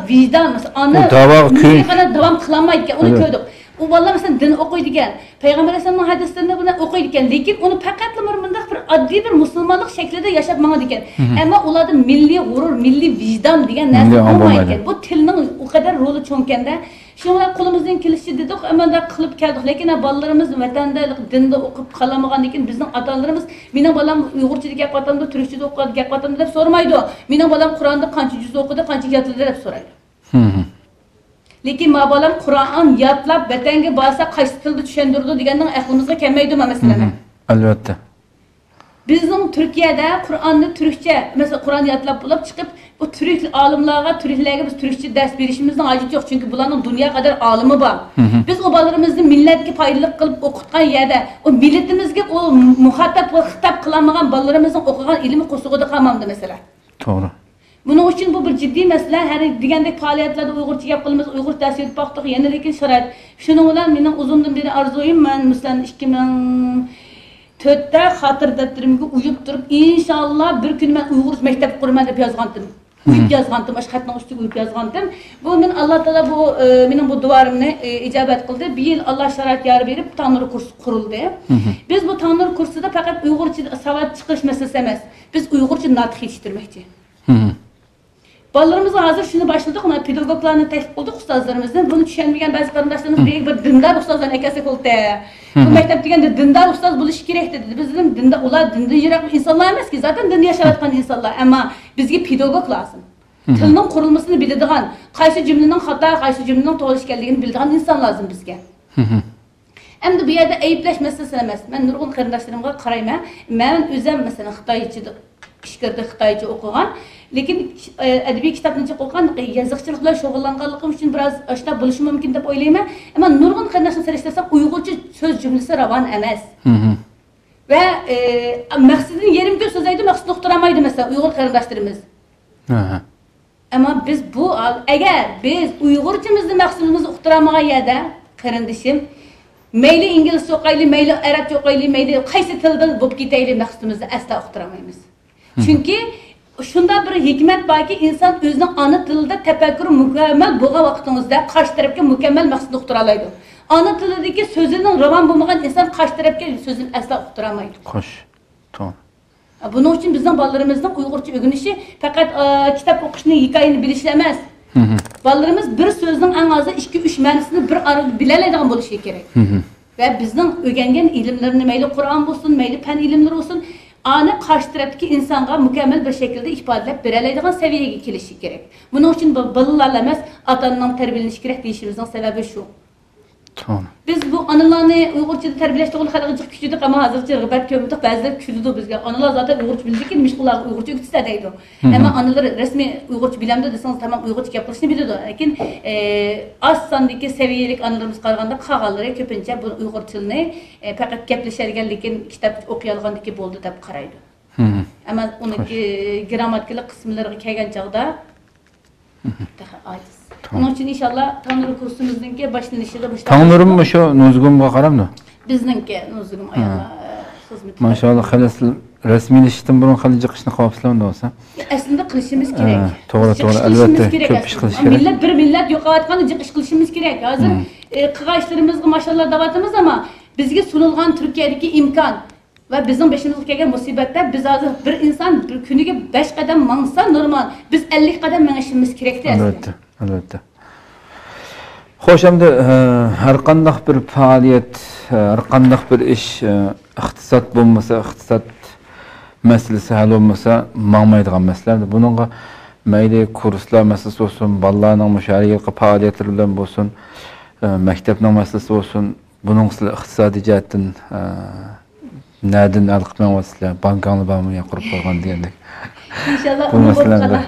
vicdan mesela ana nega qana davom qilolmaydi onu ko'rdik. O balalar mesela din o'qiydigan, Peygamber Aleyhisselam'ın hadislerini buna o'qiydigan, lekin onu faqat mundaq bir oddiy bir musulmonlik shaklida yashab mangadigan. Ammo ularda milliy g'urur, milliy vijdon degan narsa bo'lmaydi. Bu tilning o kadar roli cho'nkanda, shunga qo'limizdan kelishicha dedik, amanda qilib keldik, lekin balalarimiz vatanda dinda o'qib qolamagan, lekin bizning ota-onalarimiz mening balam Uyg'urchada gap aytamda, Turkchada o'qidi, gap aytamda deb so'ramaydi. Mening balam Qur'onni qancha juz o'qidi, qancha yodladi deb so'raydi. Lekin mabalam Kur'an yatlab vatanga borsa qaysi tilda tushundirdi deganning aqlimizga kelmaydi masalan. Albatta. Bizning Turkiyada Qur'onni Türkçe mesela Qur'an yatlab bo'lib chiqib bu Türk olimlarga, Türklarga biz Türkçe ders berishimizning hojati yo'q, chunki bularning dunyo qadar olimi bor. Biz o balalarimizni millatga foydali qilib o'qitgan yerda o millatimizga o muhattab va xitob qilamagan balalarimizning o'qigan ilmi qo'shig'ida qolmamdi mesela. To'g'ri. Bunun için bu bir ciddi mesele. Her degandek faaliyetlerde Uygurca gap qilamiz, Uyg'ur ders berib baqdik, yana lekin sharoit. Shuning bilan mening uzundan beri arzuyim, men masalan 2004'te xatir daftarimga uyib turib, inshaalloh bir kun men Uyg'ur maktab quraman deb yozgandim. Uyup yazgandım, aşkatның üstüge uyup yazgandım. Bu men Allah Taala bu mening bu duvarımni icabet kıldı. Bir yıl Allah şarait yarı verip Tanrı kursu kuruldu. Biz bu Tanrı kursida fakat Uygurca savat çıkış meselesi emas. Biz Uygurca natık yetiştirmekçi. Balalarımız hazır şunu başladık ama pedagoglarını teklif kıldık ustazlarımızdan. Bunu düşünmeyen bazı kardeşlerimiz bir dindar ustazlarını ekesek oldu. Bu mektep degende dindar ustaz buluş gerek dedi. Biz dedim dindar ular dinde yirak insanlar emas ki zaten dinde yaşayotgan insanlar ama bizge pedagog lazım. Tilning qurilmasini biladigan, qaysi cümlenin xata, qaysi cümlenin to'g'ri ekanligini biladigan inson lazım bizga. Endi bu yerda ayıplash masalasi emas. Men nurg'un qarindoshlarimga qarayman. Men o'zim masalan Xitoycha ishkirda Xitoycha o'qigan, lekin adabiy kitobni o'qigan, yoziqchilik bilan shug'ullanganligim uchun biroz oshna bo'lishi mumkin deb o'ylayman. Ammo nurg'un qarindoshlarni solishtirsam Uyg'urcha so'z jumlasi ravon emas. Va maqsadini yerim-ko'p so'zlaydi, maqsadni uqtiramaydi masalan Uyg'ur qarindoshlarimiz. Ama biz bu eğer biz Uygurcamızı maqsadimizni uqtiramagan yerda qarindishim meyli İngilizce o'qayli, meyli Arabcha o'qayli, meyli qaysi tilda bo'lib ketayli maqsadimizni asla uqtiramaymiz. Chunki shunda bir hikmat borki inson o'zining ona tilida tafakkur mukammal bo'lgan vaqtingizda qarshi tarafga mukammal maqsad uqtira oladi. Ona tilidagi so'zining ravon bo'lmagan inson qarshi tarafga so'zini asla uqtiramaydi. Xo'sh. To'g'ri. Bunun için bizden balalarımızın Uygurca öğrenişi fakat kitap okuşunu, hikayeni bilişi emas. Balalarımız bir sözün en azı 2-3 ma'nosini bir arada bilaleydigan bo'lishi kerak. Ve bizden öğrengen ilimlerini meyli Kur'an olsun, meyli fen ilimleri olsun, ani karşı taraftaki insanga mükemmel bir şekilde ifadelep bereleydigan seviyeye kelişi gerek. Bunun için balalarla emas, atandan terbiyeleniş gerek deyişimizin sebebi şu. Tamam. Biz bu analarını Uygurca'da terbiyeleştik, onu halkıcık küçüldük ama hazırca rıbat kömüdük, bazıları küçüldü bizge. Analar zaten Uygurca bilecek ki, mişkullar Uygurca ötüsedeydi. Ama analar resmi Uygurca bilemdi deseniz tamam Uygurca yapılışını biliyordu. Lakin az sandaki seviyelik analarımız karganda kağalları köpünce bu Uygurcılığını fakat gepleşergen lekin kitap okuyalgandaki boldu dep karaydı. Ama onun gramatikalik kısımları kelgen çağda daha aciz. Onun için inşallah Tanrı kursumuzdaki başlanışı da bu. Tanrım mı şu Nuzgum'a qaramdı? Bizninki Nuzgum ayala hizmet. Maşallah xalas rasmiylashishdan burun hali jiqishni qilibsizlar olsa. Aslında qilishimiz kerak. To'g'ri, albatta ko'p ish qilish kerak. Millat bir millat yo'qotgan ish qilishimiz kerak. Hozir qilgan maşallah davatimiz ama bizga sunilgan Turkiyadagi imkon ve bizim başımıza kelgan musibatda biz hozir bir inson bir kuniga 5 qadam mangsa normal. Biz 50 qadam mangishimiz kerak de. Albatta. Xo'sh, endi har qanday bir faoliyat, har qanday bir ish iqtisod bo'lmasa, iqtisod masalasi hal bo'lmasa, mangmaydigan masalalar. Buningga mayli kurslar masalasi bo'lsin, bolalarning mushariga faoliyatlari bilan bo'lsin, maktabning masalasi bo'lsin, buning iqtisodiy jihatdan nadin alqitmayapsizlar, bankangni bormay qurib qo'ygan degandek. İnşallah onu bo'lsa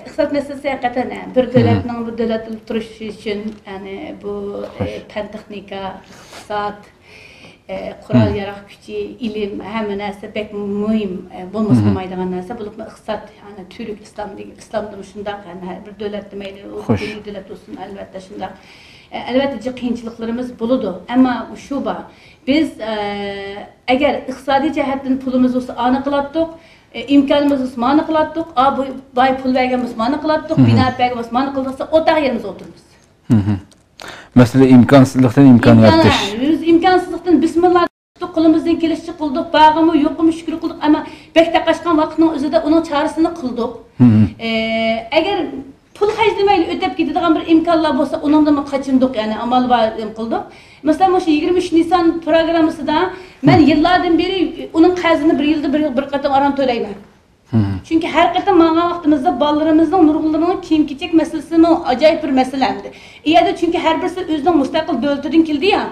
iqtisod meselesi hakikaten bir devletning bu devletli turishi için yani bu fen texnika, iqtisod, Kur'an yarak gücü, ilim, hem narsa pek mühim bulması olmaydigan narsa. Bu iqtisod yani Türk İslam'da şundaq yani her bir devletde meyli bir devlet olsun elbette şundaq. Elbette qiyinchiliklarimiz buludu ama şu var. Biz eğer iqtisodiy jihatdan pulimiz olsa ana qilatdik, imkonimiz olsa mana qilatdik, bu bay pul berganmiz mana qilatdik, bina berganmiz mana qilsa o'taq yerimizda o'tiramiz. Mesela imkansızlıktan imkan yaratish. Biz imkansızlıktan bismillah qo'limizdan kelishicha qildik, bag'imi yo'qmi shukr qildik, ama bekda qashgan vaqtning o'zida uning chorasini qildik. Agar pul hajlamayli o'tib ketadigan bir imkonlar bo'lsa, undan qachindik, ya'ni amal var qildik. Mesela şu 23 Nisan programmasida men yillardan beri uning qarzini bir yilda bir qatam aram to'layman. Çünkü her qatam mana vaqtimizda bolalarimizning nurg'unlarining kiyim-kechak masalasini ajoyib bir masaladir. Iyada çünkü her birisi o'zining mustaqil davlatidan keldi ya.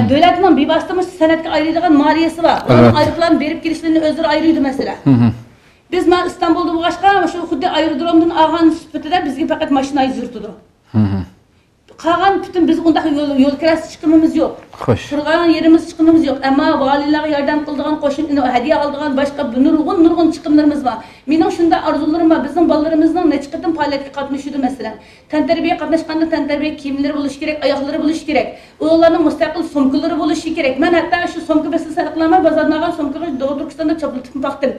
Davlatning bevosita san'atga ayriladigan moliyasi bor. Uning ayrıqlarni berib kelishlarini o'zlari ayrıydi mesela. Biz men İstanbulda bo'lg'ashqa shu xuddi aerodromdan olgan sifatida bizga faqat mashina yurtdi. Qalan bütün biz undaq yol kirasi chiqimimiz yo'q. Turgan yerimiz chiqimimiz yo'q. Ammo valilarga yordam qiladigan qo'shin, hadiya oladigan boshqa nurg'un chiqimlarimiz bor. Mening shunda orzularim bor. Bizning bolalarimizning necha qatim faoliyatga qatnashadi masalan. Tantarbiya qatnashganda tantarbiya kiyimlari bo'lishi kerak, oyoqlari bo'lishi kerak. Ularning mustaqil sumkalari bo'lishi kerak. Men hatto shu sumka masalasini qilaman, bozordan olgan sumkaga Turkistonda chopilib baqdim.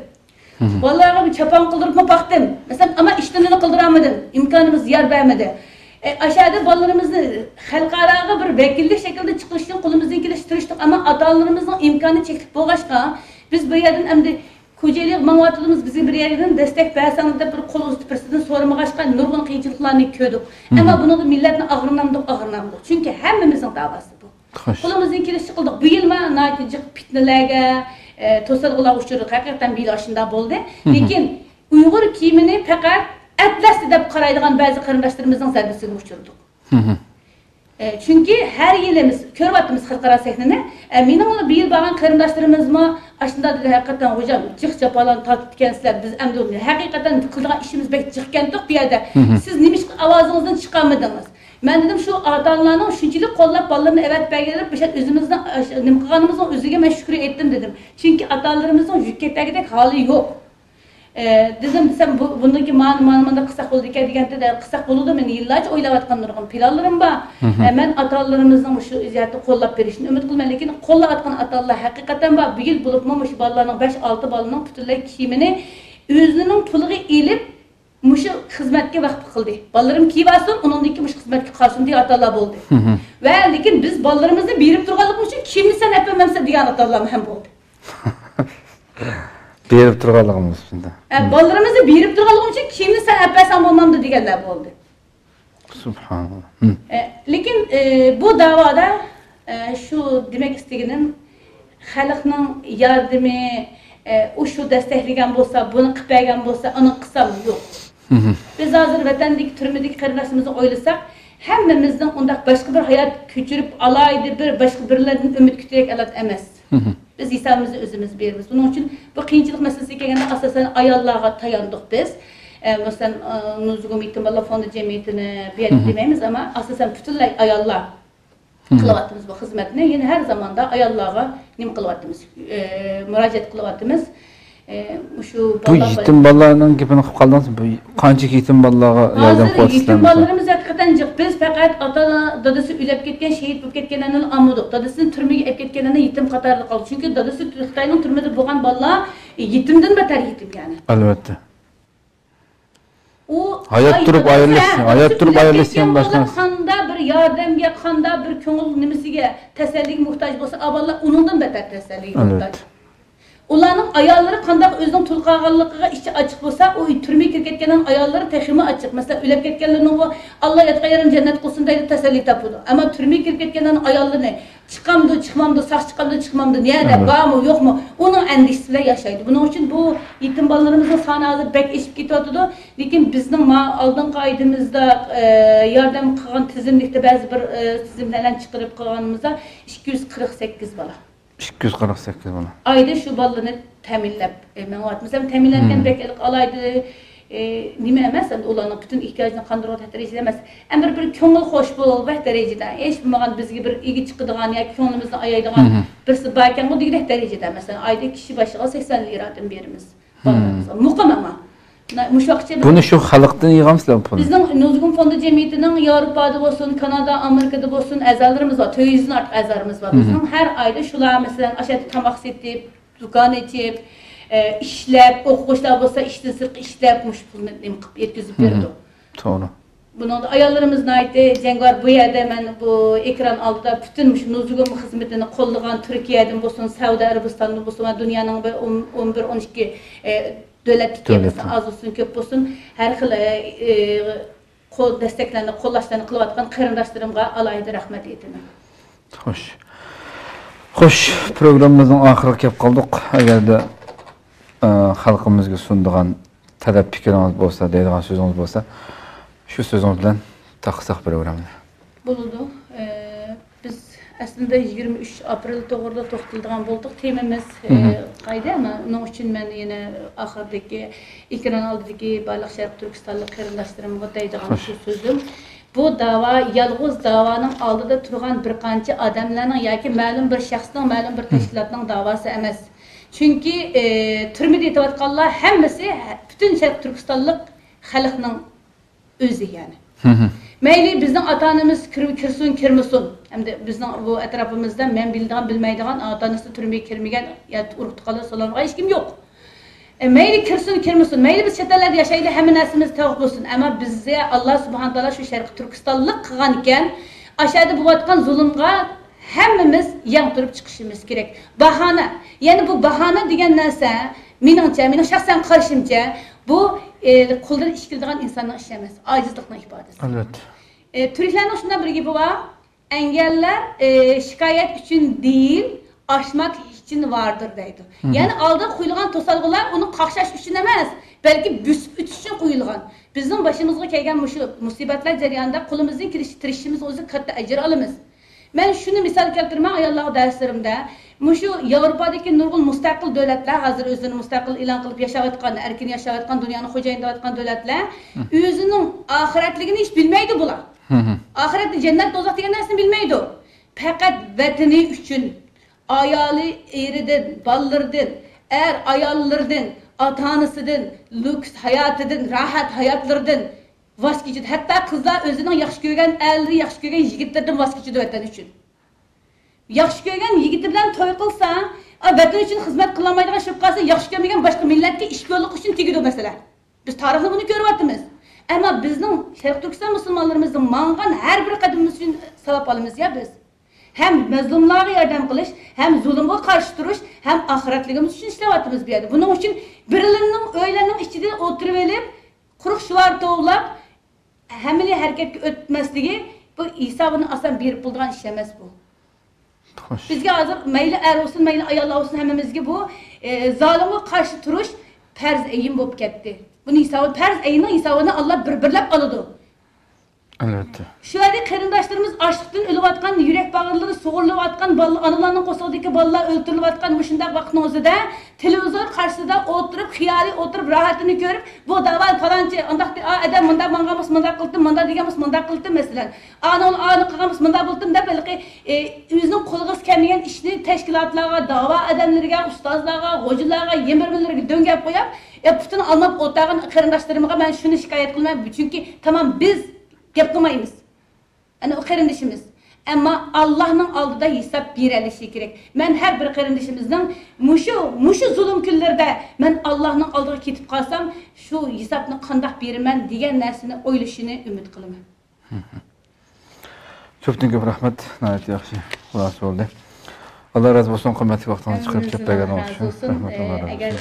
Balalarga bir çapan kıldırıp baktım. Mesela ama işlerini kıldıramadım. İmkanımız yer vermedi. Aşağıda balalarımızı halkaraga bir vekillik şekilde çıkıştık, kolumuzdan geliştirdik ama atalarımızın imkanı çekip boğaşka biz bu yerden hem de Kocaeli Mamatılımız bizi bir yerden destek versen de bir kol üstü presidin sormağaşka nurgun kıyıcılıklarını köydük. Ama bunu da milletin ağırlandık. Çünkü hemimizin davası bu. Kolumuzdan geliştirdik. Bu yıl mı naticik pitnelerge tosalgılar uçurduk. Hakikaten bir yaşında oldu. Lakin Uygur kimini fakat Atlas deb qaraydigan bazı qarindoshlarımızın zarbasini uçurduk. Çünkü her yılımız ko'ryapmiz xalqaro sahnani. Mening bir yıl bağlan qarindoshlarımizmi aslında dedi hakikaten hocam jiq japalan tatib ekansizlar. Biz endi uni haqiqatan qilgan ishimiz bek jiqkandiq bu yerda. Siz nima ovozingizdan chiqamadingiz? Men dedim şu ota-onalarning shunchalik qo'llab bolalarni evat berganlar biz o'zimizning nima qilganimizning o'ziga men shukr etdim dedim. Çünkü ota-onalarimizning yuketagidek hali yo'q. Dedim sen bundaki manada kısak oldu ki digende de kısak buludu men yıllarca oylayotgan nurgun planlarım var. Men atalarımızın şu iziyatı qo'llab berishini umid qilman, lekin qo'llayotgan atalar haqiqatan var. Bu yil bo'libmi shu bolalarning 5-6 bolaning butunlay kiyimini o'zining puliga elib mushu xizmatga vaqf qildi. Bolalarim kiyib olsin, uningdagi mush xizmatga qolsin degan atalar bo'ldi. Va lekin biz bolalarimizni berib turganligimiz uchun kimni sen apamamsa degan atalar ham bo'ldi. Berip turganligimiz shunda. Bolalarimizni berib turganligimiz uchun kimni sen apasan bo'lmamdi deganlar bo'ldi. Subhanallah. Lekin bu davoda shu demek isteganim xalqning yordami shu desteklegan bo'lsa, buni qilib bergan bo'lsa, uni qilsam yo'q. Biz hozir vatandagi turmadagi qarindoshimizni o'ylasak, hammamizning undaq boshqa bir hayot ko'chirib alaydi, bir boshqa birlardan umid kutaylik alat emas. Biz hisobimizni o'zimiz beramiz. Buning uchun bu qiyinchilik masalasiga kelganda asosan ayollarga tayandik biz. Masalan, Nuzgum Yetimlar Fondi jamiyatini berib demaymiz, ama asosan butunlay ayollar qilyapmiz bu xizmatni. Yine her zamanda ayollarga nima qilyapmiz? Murojaat qilyapmiz. Bu yetim bolalarning gapini qilib qoldingiz. Bu qancha yetim bolalarga yordam qilyapsizlar? Yetim bolalarimiz haqiqatan jiq. Biz faqat ota dadasi o'lib ketgan, shahid bo'lib ketganlarni olmadik. Dadasini turmaga olib ketganlarni yetim qatorida qoldi. Chunki dadasi Xitoyning turmada bo'lgan bolalar yetimdan betar yetim yani. Albatta. U hayot turib ayirlashgan boshqa qanda bir yordamga, qanda bir ko'ngil nimasiga tasalliga muhtoj bo'lsa, avvallar uningdan betar tasalliga muhtoj. Ularning ayollari qanday o'zining tulqaganligiga ichi ochiq bo'lsa, u turmaga kirib ketgandan ayollari texmi ochiq. Masalan, o'lib ketganlarning bu Alloh yotgan yerim jannat qilsin deydi, tasalli topadi. Ammo turmaga kirib ketgandan ayollarini chiqamdi, chiqmamdi, saq chiqamdi, chiqmamdi, niyada bormi, yo'qmi, uning andishasi bilan yashaydi. Buning uchun bu yetim bolalarimizning soni hozir bek eshib ketyapti, lekin bizning oldingi qoidamizda yordam qilgan tizimlikda ba'zi bir tizimlarni chiqarib qilganimizda 248 bola. 248 bola. Ayda şu balını təminləb, mən atmışam, təminlənən bəkəlik alaydı, nima emas, ularning bütün ehtiyojini qandırıq dərəcədə emas. Amma bir ko'ngil xo'sh bo'lib dərəcədə, hech bo'lmagan bizga bir egi chiqadigan yoki ko'nglimizni ayaydigan birisi bor ekan, bu degidek dərəcədə. Masalan, ayda kishi boshiga 80 liradan beramiz. Muqim ama. Bunu şu xalqdan yig'amsizlar pulni? Bizning Nuzgum Fondi jamiyatining Yevropada bo'lsin, Kanada, Amerikada bo'lsin a'zolarimiz bor. 400 dan ortiq a'zolarimiz bor. Bizning har oyda shular masalan ashaddiy tomoq setib, do'kon ochib, ishlab, o'quvchilar bo'lsa ishdan sirq ishlab, mush pulni nima qilib yetkazib berdi. To'g'ri. Buni ayollarimizni aytdi, Jangvar bu yerda men bu ekran oldida bütün shu Nuzgum xizmatini qo'llagan Turkiyadan bo'lsin, Saudiya Arabistondan bo'lsin, dunyoning 11-12 devletlikimiz az olsun, köp olsun, her xil desteklerini, qo'llashlarni qilayotgan qarindoshlarımga alayda rahmat aytaman. Xo'sh, programmamizning oxiriga kelib qoldik. Agarda xalqimizga sundigan talab fikringiz bo'lsa, deydigan so'zingiz bo'lsa, shu so'zingiz bilan taqsaq programmani. Bo'ldi. Biz aslında 23 aprel to'g'rida to'xtaladigan bo'ldik. Temamiz qayda, ama uning uchun men yana oxirdagi ekran oldidagi Baliq Sharq Turkistonlik qarindoshlarimga deydigan shu so'zim. Bu dava yolg'iz davoning oldida turgan bir qancha odamlarning yoki ma'lum bir shaxsning, ma'lum bir tashkilotning davosi emas. Chunki turmada yetayotganlar hammasi butun Sharq Turkistonlik xalqning o'zi yani. Mayli bizning ota-onamiz kirsin, kirmasin. Hamda bizning bu atrofimizda men bildigan, bilmaydigan ota-onasi turmaga kirmagan yoki urug' tuqqanlar so'larga hech kim yo'q. Mayli kirsin, kirmesin. Mayli biz chet-ellarda yaşaydı, hamma narsamiz tavuk bo'lsin. Ama bizga Alloh subhanahu taolo shu Sharq Turkistonlik qilgan ekan, aşağıda bo'layotgan zulmga hammamiz yang turib chiqishimiz kerak. Bahona. Ya'ni bu bahona degan narsa, mening shaxsan qarashimcha, bu qo'ldan ish qiladigan insonning ishi emas, ojizlikning ifodasi. Albatta. Turklarning shunday bir gapi bor. Engeller şikayet için değil, aşmak için vardır deydi. Yani aldı qo'yilgan to'salg'ular uni qaqshash uchun emas, balki büsüp o'tish uchun qo'yilgan. Bizning boshimizga kelgan shu musibatlar jarayonida qo'limizdan tirishimiz o'zi katta ajr olamiz. Men shuni misol keltiraman ayollar darslarimda. Shu Yevropadagi nurg'un mustaqil davlatlar, hozir o'zini mustaqil e'lon qilib yashayotgan, erkin yashayotgan, dunyoning xo'jayin bo'layotgan davlatlar o'zining oxiratligini hech bilmaydi bular. Ahirette cennet dozaq degan narsani bilmaydi. Faqat vatani uchun ayoli eridan, ballardan, ayollardan, ota-onasidan, lüks hayotidan, rahat hayotlardan voz kechadi. Hatto qizlar o'zining yaxshi ko'rgan erli, yaxshi ko'rgan yigitlardan voz kechadi vatan uchun. Yaxshi ko'rgan yigiti bilan to'y qilsa, vatan uchun xizmat qilolmaydigan shubhasi yaxshi ko'rmagan boshqa millatga ish ko'rlik uchun tegadi masalan. Biz tarixda buni ko'ryapmiz. Ama bizning Sharq Turkiston musulmonlarimizning mangan har bir qadamimiz uchun savab olamiz ya biz. Hem mazlumlarga yordam qilish, hem zulmga qarshi turish, hem oxiratligimiz uchun ishlayapmiz bu yerda. Buning uchun birilarning o'ylarining ichida o'tirib olib, quruq shuvar to'g'lab, hamili harakatga o'tmasligi bu hisobini asan berib bo'lgan ish emas bu. Bizga hozir mayli er olsun, mayli ayol olsun hammamizga bu zolimga qarshi turish farz ayin bo'lib ketdi. Bunun hesabı, farz ayının hesabını Allah birlep alıdı. Albatta. Şu yerda qarindoshlarimiz açlıktan ölüp atkan, yürek bağırları soğurulup atkan, analarning qo'sog'idagi bolalar o'ltirilib atkan shunday vaqtning o'zida televizor qarshisida o'tirib, xiyoliy o'tirib, rohatini ko'rib, bu da'vo falonchi, undaq adam munda mangamas, munda qildim, munda deganmiz, munda qildim masalan. Ani qilganmiz, munda bo'ldim deb balki o'zining qo'liga kelmagan ishni tashkilotlarga, da'vo odamlarga, ustozlarga, hojilarga, yemirmirlarga döngab qo'yib, putini olmab o'tag'an qarindoshlarimga men shuni shikoyat qilmayman, chunki tamam biz gap qilmaymiz. Ana o qarindishimiz. Ammo Allohning oldida hisob berilishi kerak. Men har bir qarindishimizning mushu zulm kunlarda men Allohning oldiga ketib qolsam, shu hisobni qanday beraman degan narsani o'ylashini umid qilaman. Ko'pdan ko'p rahmat, nihoyat yaxshi xulosa bo'ldi. Allah razı olsun, qimmatli vaqtingizni chiqarib ketganinglar uchun. Agar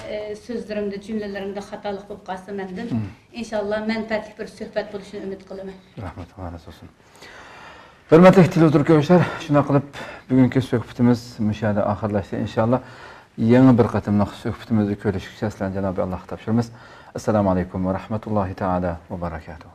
so'zlarimda, jumlalarimda xatolik bo'lib qolsa mendan, inshaalloh manfaatli bir suhbat bo'lishini umid qilaman. Rahmat, Allah razı olsun. Hurmatli televideniyo'lar, shuna qilib bugungi suhbatimiz mushada oxirlashdi. Inshaalloh yangi bir qatimliq suhbatimizni ko'rishga sizlarga Janobi Alloh topshiramiz. Assalomu alaykum va rahmatullohi taala va barakatuh.